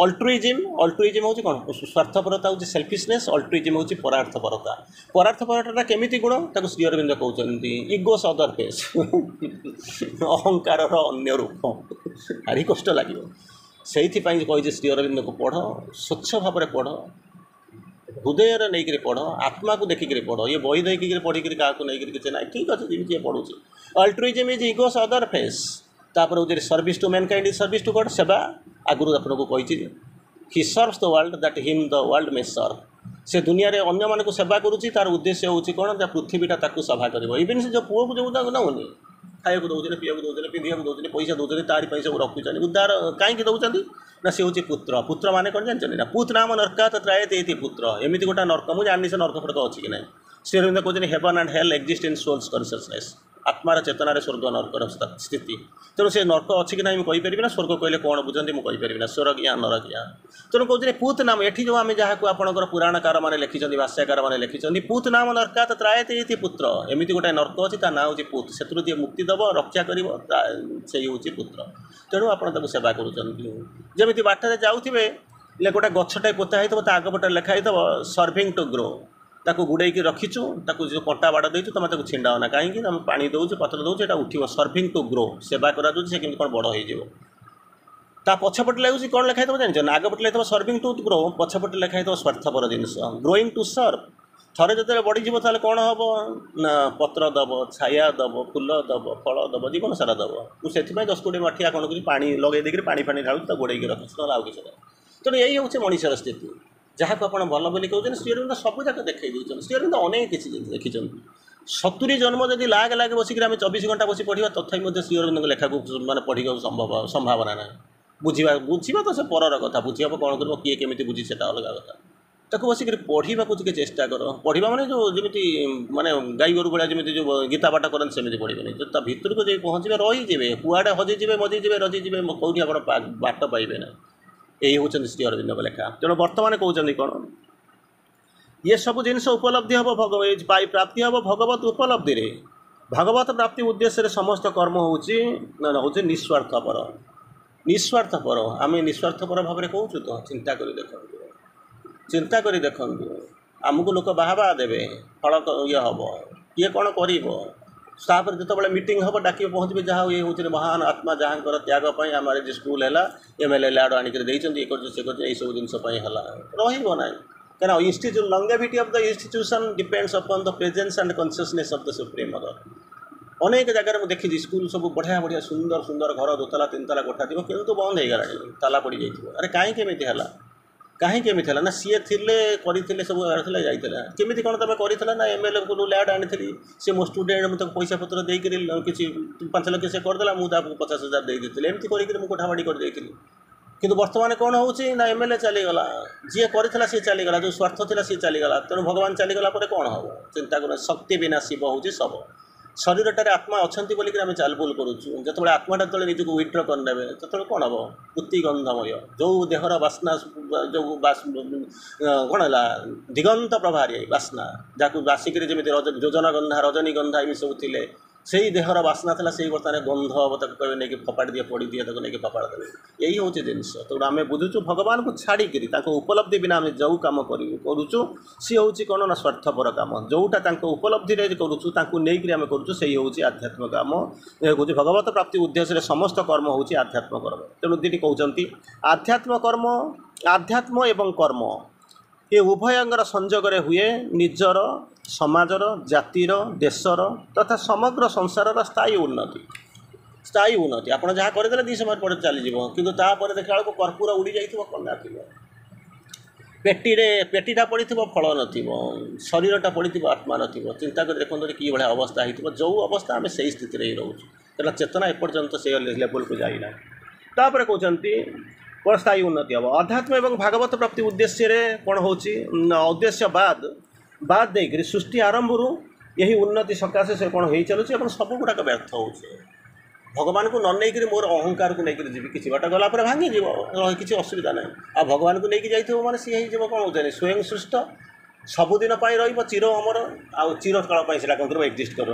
अल्ट्रुइज्म हूँ कौन स्वार्थपरता हूँ सेल्फिशनेस अल्ट्रुइज्म हूँ परार्थपरता। परार्थपरता केमिति गुण ताको श्री अरविंद कहते इगोस अदर फेस अहंकार अन्य रूप भारी कष्ट लगे से कही श्री अरविंद को पढ़ स्वच्छ भाव में पढ़ हृदय नहीं पढ़ आत्मा को देखिक पढ़ ये बही देखिक पढ़िक क्या नहीं किसी ना ठीक अच्छे जमी पढ़ुचे। Altruism is ego's other face. तापर हूँ service to mankind is service to God सेवा आगुरी आपको कही he serves the world that him the world may serve से दुनिया रे अन्य मान को सेवा करुँच तार उद्देश्य हूँ कौन पृथ्वीटा ताकू सभा कर इवेन से जो पुओ को जो नौनी खाया दौर पीवा दौर पिंधा दौर पैसा दौर तारी सब रखुच्च उद्धार कहीं दौरान ना सी हूँ पुत्र पुत्र माने कौन जानते ना पूत नाम नरकात त्रायते इति पुत्र एमती गोटा नर्क मुझे जानी से नर्क फर्क अच्छी कि ना। श्री अरविंद कहते heaven and hell exist in soul's consciousness आत्मार चेतनार स्वर्ग नर्कर स्थिति तेणु से नर्क अच्छी कि ना मुझे ना स्वर्ग कहले कौन बुझे मुझे ना स्वर्ग या नरक या तेणु कहते पूत नाम एठी जो आम जहाँ आपंकर पुराणकार मैंने लिखिं भाष्यकार मैंने लिखिं पूत नाम नरकात त्रायते इति पुत्र एमती गोटे नर्क अच्छी ता ना हूँ पूत से जी मुक्ति दब रक्षा कर हूँ पुत्र। तेणु आप सेवा करमी बाटर जाऊे गोटे गछटे पोता होता आगपटे लिखाई सर्विंग टू ग्रो ताको गुड़े रखीचु ताको जो कंटा बाड़ देचु तुम ताको छिंडाओ ना कहीं पानी दौच पत्र दौच एटा उठियो सर्विंग टू ग्रो सेवा करा से केमती कौन बड़ हो ता पछपटे लगे कौन लिखाई जान आगपटे लिखा सर्विंग टू ग्रो पछपटे लिखाई स्वार्थपर जिनस ग्रोइंग टू सर्व थरे जो बढ़ीज ताले कौन हम ना पत्र दब छाया दब फूल दब फल दब जीवन सारा दब मुझे 10 कोटी मठिया कौन कर पानी लगे देखिए पानी फाणी ढालू गोड़े रखी ना आउ किसी तेणु यही हूँ मनुष्यर स्थिति जहाँ को आप भल बोली कहते श्री अरविंद सब जाक देखा श्री अरविंद अनेक किसी देखी 70 जन्म जब लाग लाग बसिक 24 घंटा बस पढ़ा तथापि श्री अरविंद लेखा को मैंने पढ़ा संभावना ना बुझा बुझा तो से परर कथा बुझे कौन कर किए केमी बुझी से अलग कथा ताको बसिक पढ़ा को चेष्टा कर पढ़ा माने जो जमी माने गाई गोरु भाया जमी जो गीता पाठ करते सेमती पढ़े जो भितर को जो पहुँचे रहीजे कुआड़े हजिजे मजिजे रजिजे कौटी आप बाट पाइबे ना यही हूँ श्री अरविंद लेखा। तेणु बर्तमान कहते कौन ये सब जिन उपलब्धि हम प्राप्ति हम भगवत उपलब्धि रे भगवत प्राप्ति उद्देश्य समस्त कर्म हूँ निस्वार्थपर निस्वार्थपर आम निस्वार्थपर भाव में कहूँ तो चिंता कर देखु आमको लोक बाहा देवे फल ये हम किए कौन कर जो मीटिंग हम डाक पहुँचे जहाँ ये हूँ महान आत्मा जहाँ त्यागपाई आम स्कूल है एमएलए लाड़ आणिक ये सब जिनपाई है रही ना कहीं longevity of the institution depends upon the presence and consciousness of the supreme Mother. अनेक जगह मुझे देखी स्कूल सब बढ़िया बढ़िया सुंदर सुंदर घर 2 ताला 3 ताला कोठा थी किंतु बंद हो गला ताला पड़ जाइए। अरे कहीं केमी है कहीं ना सी थे सब केमी कौन तुम कर ना एमएलए को लैड आनी सी मो स्टूडेंट मुझे पैसा पत्र देकर किसी 5 लाख से करदेला मुझे 50,000 देती एमती करके कोठा बाड़ी कर किंतु वर्तमान कौन होची ना एमएलए चलीगला जी करथिला सी चलीगला जो स्वार्थ थिला सी चलीगला तेणु भगवान चलीगला पर कौन हम चिंता कर शक्ति बिना शिव हूँ सब शरीरटार आत्मा अच्छा बोलिक आम चालबुल करुचु जो आत्माटा जो निजक विड्र करने तो कौन हम पुति गंधमय जो देहर बास्ना जो कौन है दिगंत प्रभारी बास्ना जहाँ बासिक जमी योजना गंधा रजनी गंधा एम सब थे से ही देहर बास्ना था से बर्तमान गंध हम तक कहे नहीं फपाड़ दिए पड़ी दिए नहीं फपाड़ देवे यही हूँ जिनस तो आम बुझुचु भगवान को छाड़िकी उपलब्धि बिना आम जो कम करुचु सी हूँ कौन ना स्वार्थपर कम जोटा उपलब्धि नहीं आम करुचु से हूँ आध्यात्म कम हूँ भगवत प्राप्ति उद्देश्य समस्त कर्म हूँ आध्यात्म कर्म। तेणु दीदी कहते आध्यात्म कर्म आध्यात्म एवं कर्म ये उभयंगर संजोग हुए निजर समाजर जातिर देशर तथा समग्र संसार स्थायी उन्नति आप जहाँ करदे 2 समय पर चलीज कि देखा बेलू कर्पूर उड़ी जाइए कन्या थी पेटीटा पड़ी फल न शरीरटा पड़ी आत्मा न चिंता कर देखते कि भाया अवस्था हो जो अवस्था आम से स्थित ही रोचु तेना चेतना एपर्यंत से लेवल को जाइना तापर कहते कौन स्थायी उन्नति हम अध्यात्म एवं भागवत प्राप्ति उद्देश्य कौन हो उद्देश्य बाद देकर सृष्टि आरंभ यही उन्नति सकाशे से कौन हो चलुचे सब गुड़ाक व्यर्थ हो भगवान को न नहीं मोर अहंकार को लेकर जी किसी बाट गला भांगी किसी असुविधा ना आ भगवान को लेकिन जाइए मैंने सी हो कौन होते स्वयं सृष्ट सबुदिन चिर अमर आ चिर काल से कौन एक्जिस्ट कर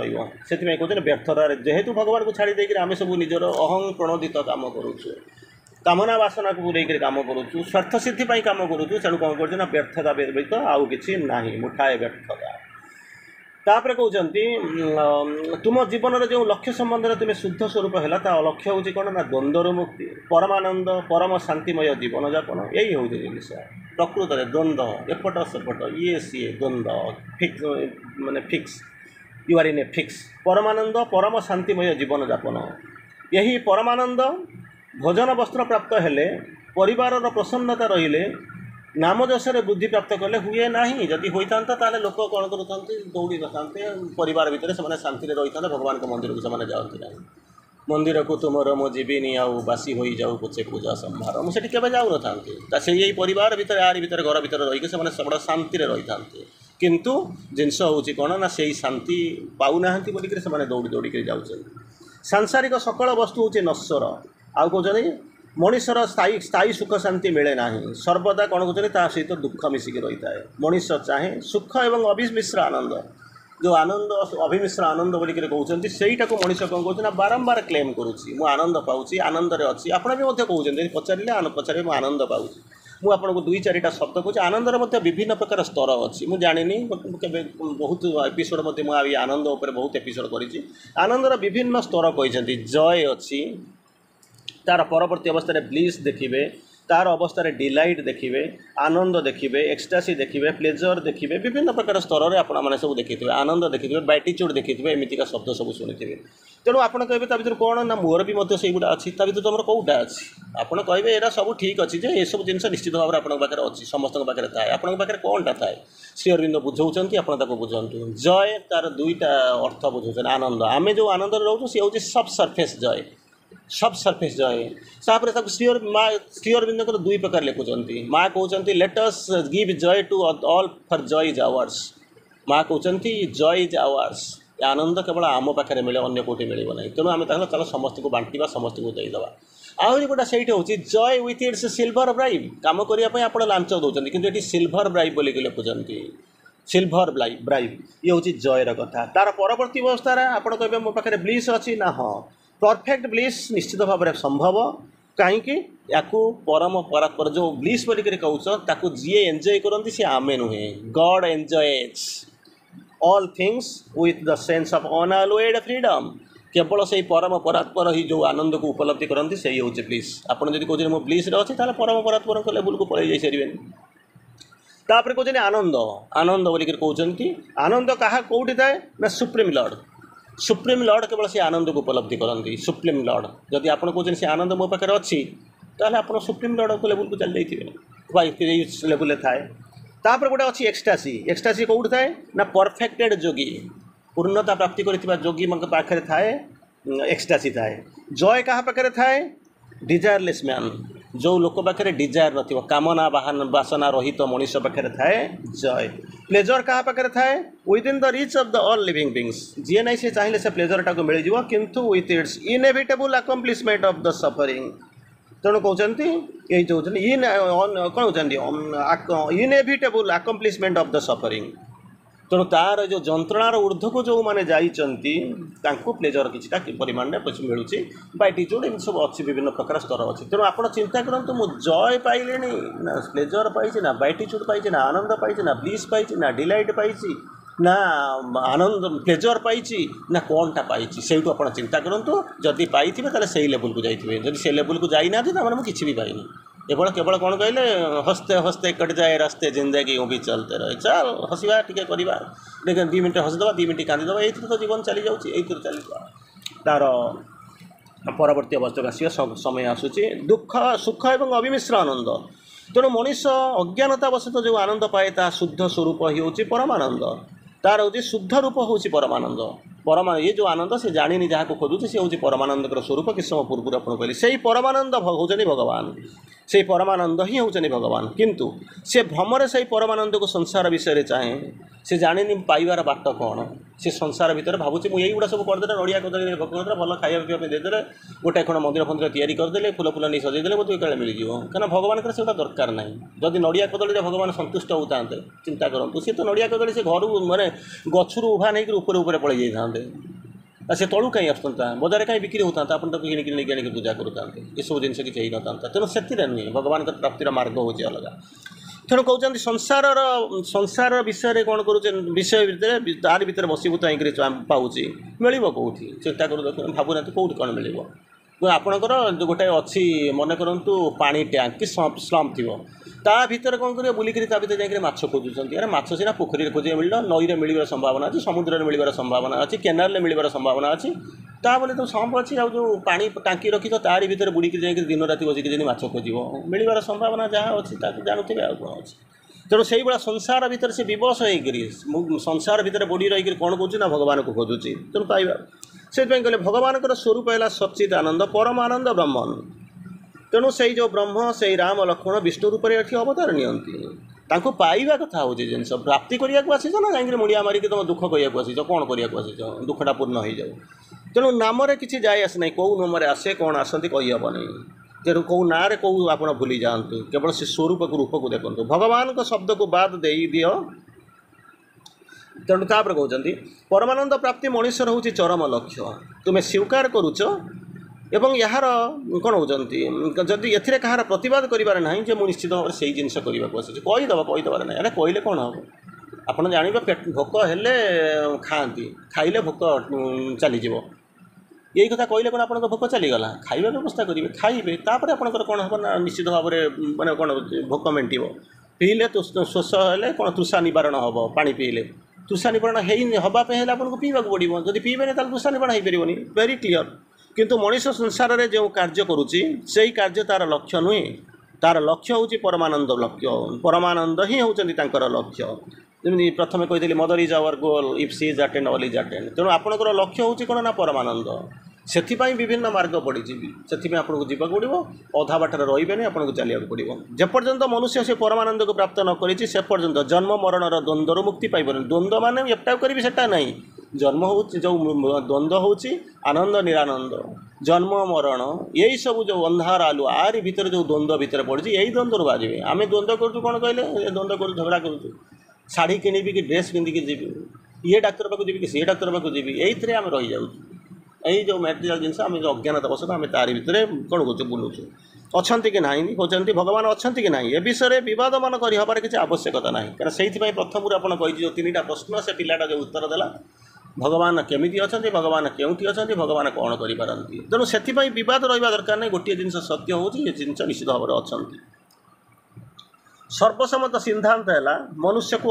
से कहते व्यर्थता जेहेतु भगवान को छाड़ी देकर आम सब निजर अहं प्रणोदित काम करुचु कामना वासना को लेकर काम करुचु स्वार्थ सिद्धि काम करुचु तेणु कौन कर व्यर्थता व्यतीत आउ कि ना मुठाए व्यर्थता तापर कहते तुम जीवन में जो लक्ष्य संबंध में तुम्हें शुद्ध स्वरूप है लक्ष्य हूँ कौन ना द्वंद्वर मुक्ति परमानंद परम शांतिमय जीवन जापन यही हूँ जिनस प्रकृत में द्वंद्व एपट सेपट ये सी द्वंद्व फिक्स माने fix you are in a fix परमानंद परम शांतिमय जीवन जापन यही परमानंद भोजन वस्त्र प्राप्त हेले परिवार प्रसन्नता रहिले नाम जशे बुद्धि प्राप्त कले हुए ना जदि होता लोक कौन करते दौड़ी न था परिवार भितर से शांति रही था भगवान के मंदिर को से जाती ना मंदिर को तुमर मो जीविनी आउ बासी हो जाऊ पचे पूजा संभार मुझे केवे जाऊ न था से यही परिवार भितर यार भितर घर भितर रही से बड़ा शांति रही था किंतु जिनस हूँ कौन ना से शांति पाऊना बोलिक दौड़ी दौड़ी जाऊँ सांसारिक सकल वस्तु हूँ नश्वर आउ कहते मनीषर स्थायी सुख शांति मिले ना सर्वदा कौन कहते सहित दुख मिसिक रही है मनीष चाहे सुख एवं अभिमिश्र आनंद जो आनंद अभिमिश्र आनंद बोलिक कहते सहीटा को मनीष कौन कहते बारंबार क्लेम करुच्ची मु आनंद पाऊँगी आनंद अच्छी आपड़ भी कहते पचारे पचारे मुझे आनंद पाऊँगी मुझे आपको 2-4टा शब्द कहूँ आनंदर विभिन्न प्रकार स्तर अच्छी मुझे जानी बहुत एपिसोड मुझे आनंद उपर बहुत एपिसोड करी आनंदर विभिन्न स्तर कहते जय अच्छी तार परवर्ती अवस्था ब्लिस देखिए तार अवस्था डिलाइट देखिए आनंद देखिए एक्सटासी देखिए प्लेजर देखिए विभिन्न प्रकार स्तर में आपने सब देखिए आनंद देखिए बैटिट्यूड देखिए एमतीका शब्द सब शुणी तेणु आप कहे भर कौन ना मोर भी से गुड़ा अच्छी भर तुम कौटा अच्छी आपड़ कहे यहाँ सब ठीक अच्छी ये सब जिन निश्चित भाव में आपे अच्छी समस्त पाखे थाए आपे कौनटा थाए श्री अरविंद बुझाऊँ आप बुझातु जय तार 2टा अर्थ बुझाऊँ आनंद आम जो आनंद रोचु सी हूँ सब सरफेस जय सब सरफेस जय तापर श्री अरविंद 2 प्रकार लिखुंट माँ कहते लेट अस गिव जय टू ऑल फॉर जय इज आवर्स माँ कहते जय इज आवर्स आनंद केवल आम पाखे मिले अन्य कौटी मिल ना तेणु आम चलो समस्त को बांटा समस्त को देदेवा आहरी गोटा से हूँ जय विथ इट्स सिल्वर ब्राइब कम करने आप लांच दौरान कि ये सिल्वर ब्राइब बोलिक लिखुंट सिल्वर ब्राइब ये हूँ जयर कथा तार परवर्ती अवस्था आप कहे मो पाखे ब्लिस अच्छी ना हाँ परफेक्ट ब्लिस निश्चित भाव में संभव कहीं या परम परात्पर जो ब्लिस बोलिक कहूँ जी एंजॉय करती सी आमे नुहे God enjoys all things with the sense of unalloyed freedom केवल से परम परात्पर ही जो आनंद को उपलब्धि करती से हूँ ब्लिस आपड़ जब कहते ब्लिस अच्छे परम परात्पर लेवल को पलि जाई सारे तापर कहते आनंद आनंद बोलिक कहते आनंद क्या कौटी थाए ना सुप्रीम लॉर्ड केवल से आनंद को उपलब्धि करती सुप्रीम लॉर्ड जदि आप कहते से आनंद मो पाखे अच्छी ताहले आप सुप्रीम लॉर्ड को लेवल को चल जाइए लेवल थाए तापर गोटे अच्छी एक्सटासी कौटी थाए ना परफेक्टेड जोगी पूर्णता प्राप्ति करथिबा जोगी पाखे थाए एक्सटासी थाए जय क्या पाखे थाए डिजायरलेस मैन जो लोक पाखे डिजायर न कामना बासना रहित तो मनीष पाखे थाए जय प्लेजर क्या पाखे थाए within the reach of the all living beings जी ना से चाहिए से प्लेजर टाक मिल जाव किंतु with its inevitable accomplishment of the suffering तेणु कहते ये जो कौन कहते inevitable accomplishment of the suffering तेणु तार जो जंत्रणार ऊर्ध्व को जो मैंने जाइंट प्लेजर किसी परिमाण में मिलूँ बाइटीट्यूड इन सब अच्छी विभिन्न प्रकार स्तर अच्छी तेणु आप चिंता करूँ मुझ जय पाइले ना प्लेजर पाई ना बाइटीट्यूड पाई ना आनंद पाई ना ब्लिस पाई ना डिलाइट पाई ना आनंद प्लेजर पाई ना कौनटा पाई से आप चिंता करूँ जदि पाई थे से लेवल को जाइए जब से लेवल को जाइना तो किसी भी पाइनी केवल कौन कहले हंसते हंसते कट जाए रास्ते जिंदगी यूँ भी चलते रहे चल हसवा टी करवा देख 2 मिनट हंसदे 2 मिनट कांदीदे ये तो जीवन चली जाऊँगी चली तार परवर्ती अवस्था आस समय आसूँ दुख सुख और अविमिश्र आनंद तेणु मनीष अज्ञानतावशत जो आनंद पाए ता शुद्ध स्वरूप हूँ परमानंद तार हूँ शुद्ध रूप हूँ परमानंद ये जो आनंद से जानी जहाँ को खोजुचे से हूँ परमानंद स्वरूप किस समय पूर्व आप कहले से परमानंद होचनी भगवान से परमानंद ही होचनी भगवान किंतु से भ्रमरे से परमानंद को संसार विषय चाहे से जानी पाइबार बाट कौन से संसार भितर भावुचे मुझे गुड़ा सब करदे नड़िया कदली भक्त भल खाया पीवा देदे गोटे खंड मंदिर फंदिर तैयारी करदे फूल फूल नहीं सजेदे मत काले मिलज क्या भगवान से दरकार ना जदि नड़िया कदली भगवान संतुष्ट होता चिंता करूँ सी तो नड़िया कदली से घर मानने गचरू उभा नहीं ऊपर पड़े जाते से तलू कहीं आसता बजार कहीं बिक्री होता आपन तो किणी पूजा करता ये सब जिन किसी ही ना तेणु से नुहे भगवान प्राप्तिर मार्ग हूँ अलग तेणु कहते संसार विषय कौन कर विषय भितर तार भितर बसीभूत होकर पाऊँच मिल कौटी चिंता कर भावना कौट कौन मिल आपणकर गोटे अच्छी मन करूँ पानी टैंक कि स्लम थी ता भीतर कौन कर बुलिक जाकर माछ खोजुंट अरे माछ सीना पोखरी खोजे मिल नई में मिलवर संभावना अच्छी समुद्र में मिलवर संभावना अच्छी केनाल में मिलवर संभावना अच्छी ता बोले तो संभ अच्छी जो पानी टांकी रखी तो तारी भीतर बुड़िक जाकर दिन राति बसिक जी माछ खोज मिलवर संभावना जहाँ अच्छी जानते आ कौन अच्छी तेणु से भाया संसार भितर से विवश हो संसार भितर बुड़ी रही कौन कौन भगवान को खोजुची तेणु पाइबा से कहले भगवान स्वरूप है सच्चिद आनंद परम आनंद ब्रह्मन तेणु से जो ब्रह्म से राम लक्ष्मण विष्णु रूप से अवतार नियंती पाइबा कथा हूँ जिन प्राप्ति करने को आसीच ना कहीं मुड़िया मारिक तुम दुख कहू आसीच कौन करने आसीच दुखटा पूर्ण हो जाऊ तेणु नाम किसी जाए आसे ना कौ नाम आसे कौन आसती कहीहब नहीं तेणु कौ ना कौ आप भूली जातु केवल से स्वरूप को रूप को देखो भगवान को शब्द को बाद दे दियो तेणु तापर कहते परमानंद प्राप्ति मनुष्यर हूँ चरम लक्ष्य तुम्हें स्वीकार करुच एवं यार कौन होती जदि ए कहार प्रतिवाद करार ना जो मुझे निश्चित भाव में से जिन कहीदेबार ना अरे कहले कौन हम आप जानवे पेट भोक हेले खाती खाइले भोक चलीज यही कथा कहले कौन आप भोक चलीगला खाଇବା व्यवस्था करेंगे खाइबे तापर आपंकर कौन हम ना निश्चित भाव में मैंने कौन भोक मेंटिव पीले शोष हेले कौन तृषा निवारण हम पानी पीले तृषा निवारण होगापे आपको पीवा पड़ो जब पीबे तृषा निवारण हो पारे वेरी क्लीयर किंतु मनीष संसार में जो कार्य करुच्ची से कार्य तार लक्ष्य नुहे तार लक्ष्य हूँ परमानंद लक्ष्य परमानंद ही होती लक्ष्य जमी प्रथम कही mother is our goal if she is attend all is attend तेणु आपंकर लक्ष्य हूँ कौन ना परमानंद से विभिन्न मार्ग पड़ी से आपको जावाक पड़ो अधा बाटर रही आपको चलिया पड़ो जेपर्यंत मनुष्य से परमानंद को प्राप्त न कर से पर्यंत जन्म मरणर द्वंद्वर मुक्ति पाइबन द्वंद्व मान एटा करी सेटा ना जन्म हो जो द्वंद्व हूँ आनंद निरानंद जन्म मरण यही सब जो अंधार आलु आरी भीतर जो द्वंद्व भीतर पड़ी यही द्वंद्व बाजे आम द्वंद्व करूँ कौन कहले द्वंद्व कर झगड़ा करूँ शाढ़ी किणवी कि ड्रेस पिंधिकी जी ये डाक्तर पाक जी कि सी डाक्तर पाक जी यही आम रही जाऊँ यही जो मेटेरियल जिनस आम जो अज्ञानता वशत आम तारी भितर कौन करूँ बुलूँ अच्छा कि ना कहते भगवान अच्छा कि ना ए विषय बद मान कर किसी आवश्यकता ना कहीं से प्रथम आप जो 3टा प्रश्न से पिलाटा जो उत्तर देला भगवान केमिति अच्छा भगवान केउठी अच्छा भगवान कौन करें तेणु से बद रहा दरकार नहीं गोटे जिन सत्य हूँ ये जिन निश्चित भाव में अच्छा सर्वसम्मत सिद्धांत है मनुष्य को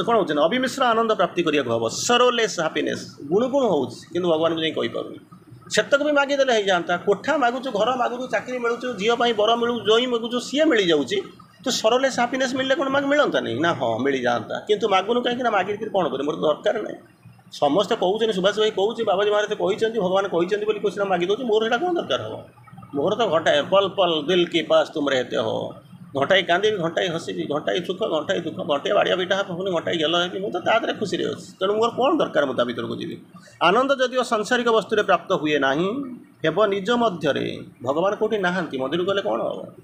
कौन हो अविमिश्र आनंद प्राप्ति करने हम सरोलेस हापिनेस गुणु गुण हो भगवान को नहीं कहीपरि सेतक भी मागिदेले हो जाता कोठा मागुचु घर मागुचु चाकरी मिलूँ झील बर मिलू जई मागुचु सी मिल जाऊँगी तो सरोलेस हापिनेस मिलने कौन मिलता नहीं ना हाँ मिल जाता किंतु मागुनु कहीं मागिक कौन कर मोर दरकार नहीं समस्ते कहते सुभाष भाई कहूँ बाबाजी महाराज कहते भगवान कहते कुछ मागी दूसरी मोर है कौन दरकार हो मोर तो घटाए पल पल दिल के पास तुम रहते हो घंटाई कांदी घंटाई हसी घंटाई सुख घंटाई दुख घंटे बाड़िया बीटा पुणी घंटाई गेल मुझे खुशी अच्छी तेणु मोर कौन दरकार मुझे भर को जी आनंद जदिव सांसारिक वस्तु प्राप्त हुए ना हेब निज मध्य भगवान कौटी नहांती मंदिर गले कौन हम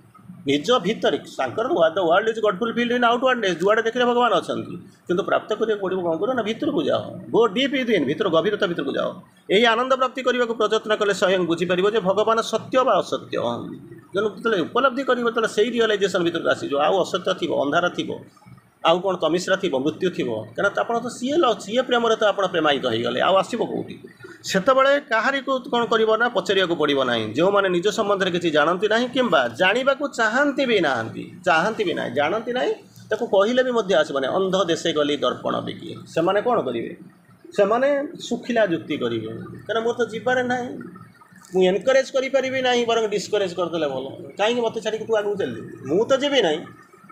निज भितर the world is God fulfilled in outwardness जुआड़े देखने भगवान अच्छा किंतु प्राप्त करने पड़ो कौन करो ना भितर को जाओ गो डीप इन भितर गभीरता भितर को जाओ यही आनंद प्राप्ति करने को प्रयत्न कले स्वयं बुझीपर भगवान सत्य बा असत्य जो उपलब्धि कर से रियलाइजेसन भर को आसीज आउ असत्य थी अंधार थी आउ कौन तमिश्रा थी मृत्यु थी क्या आप सी प्रेम तो आप प्रेमायित हो गले आसो कौटी सेतबले कहारी को कौन कर पचारिया पड़ो ना जो मैंने निज संबंध में किसी जानती ना कि जाना चाहती भी ना जानती ना कहले भी आसबानी अंध देशे गली दर्पण बिकी से कौन करेंगे से सुखिला जुक्ति करेंगे क्या मोर तो जीवार ना मुझे एनकरेज करी ना बर डिस्करेज करदे भल कहीं मत छाड़ी तू आगे चल मु तो जीवी ना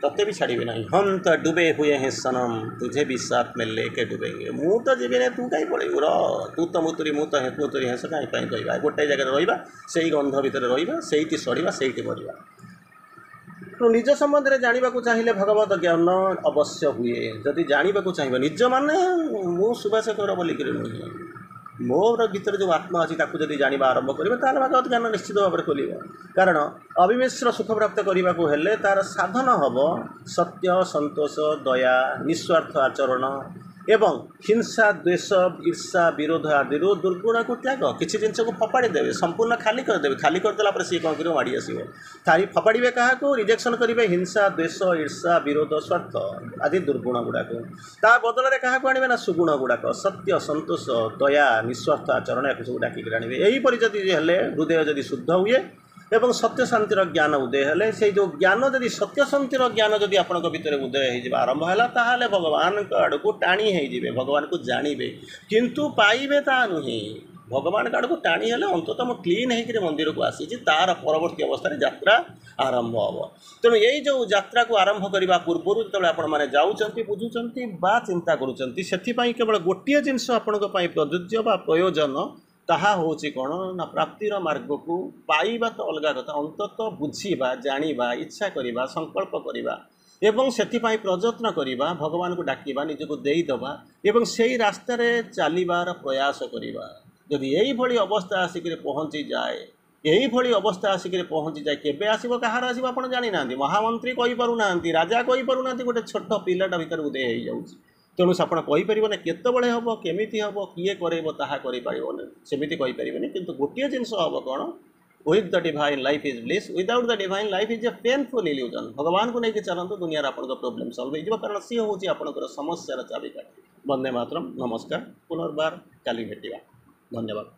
तते भी छाड़ी ना हम तो डूबे हुए हैं सनम तुझे भी साथ में लेके डूबेंगे मु तो जीवी ना तू कहीं पड़ेबू तू तो मुतुरी मु तो मुतुरी हेस कहीं कहवा गोटे जगह रहा से गंध भितर रहा से सड़ा से मरवा तो निज संबंध में जानवा चाहिए भगवत ज्ञान अवश्य हुए जदि जानवा चाहिए निज माने मु सुभाष कर बोलिक नुहे मोर भीतर जो आत्मा अच्छी जब जानवा आरंभ करेंगे भगवत ज्ञान निश्चित भाव में खोल कारण अविमिश्र सुख प्राप्त करने को हेले तार साधन हम सत्य संतोष दया निस्वार्थ आचरण एवं हिंसा द्वेष ईर्षा विरोध आदि दुर्गुण को त्याग किसी जिन को फपाड़ी देवे संपूर्ण खाली करदे खाली करदेला सी कौन कर माड़ी आसो थारी फपाड़े क्या रिजेक्शन करेंगे हिंसा द्वेष ईर्षा विरोध स्वार्थ आदि दुर्गुण गुड़ाक ता बदल में क्या आने ना सुगुण गुड़ाक सत्य संतोष दया निस्वार्थ आचरण या सब डाकिक आने यहीपरि जदि हृदय जदि शुद्ध हुए एवं सत्य शांतिर ज्ञान उदय हेले से जो ज्ञान जदि सत्य शांतिर ज्ञान जदि आपण भितर उदय हो आरंभ है भगवान आड़ को टाणी हो भगवान को जानवे किंतु पाइबे ता नुहे भगवान आड़ को टाणी हेले अंततः मु क्लीन होकर मंदिर को आसी तार परवर्ती अवस्था यात्रा आरंभ हम तेणु यही जो यात्रा को आरंभ करने पूर्व जो आपने जाऊँच बुझुंट चिंता करुँच केवल गोटे जिनस आपण प्रযোज्य प्रयोजन ताहा होची कौन ना प्राप्तिर मार्ग को पाइबा तो अलग कथा अंततः बुझा जाना इच्छा करवा संकल्प करवा एवं से प्रयत्न करवा भगवान को डाकिबा निजको देईदबा एवं से रास्ता चलबार प्रयास करवा जदि यही भली अवस्था आसिक पहुँची जाए यही भली अवस्था आसिक पहुँची जाए केबे आसीबो कहार आसीबो आपण जानि नांती महामंत्री कहि पारु नांती राजा कहि पारु नांती गोटे छोट पिलाटा भीतर उदय हो जाउछि तेणु आपण कहीपर केतबले हम केमिति हम किए करेब ताहा करि पारिबोनी सेमिति कहि पारिबोनी किंतु गोटे जिनस हम कौन with the divine life is bliss without the divine life is A painful illusion भगवान को लेकिन चलते दुनिया आपन प्रोब्लेम सॉल्व हो कारण सी हूँ आपंकर समस्या चाबिकाठी। वंदे मातरम नमस्कार पुनर्बार काली भेटिया धन्यवाद।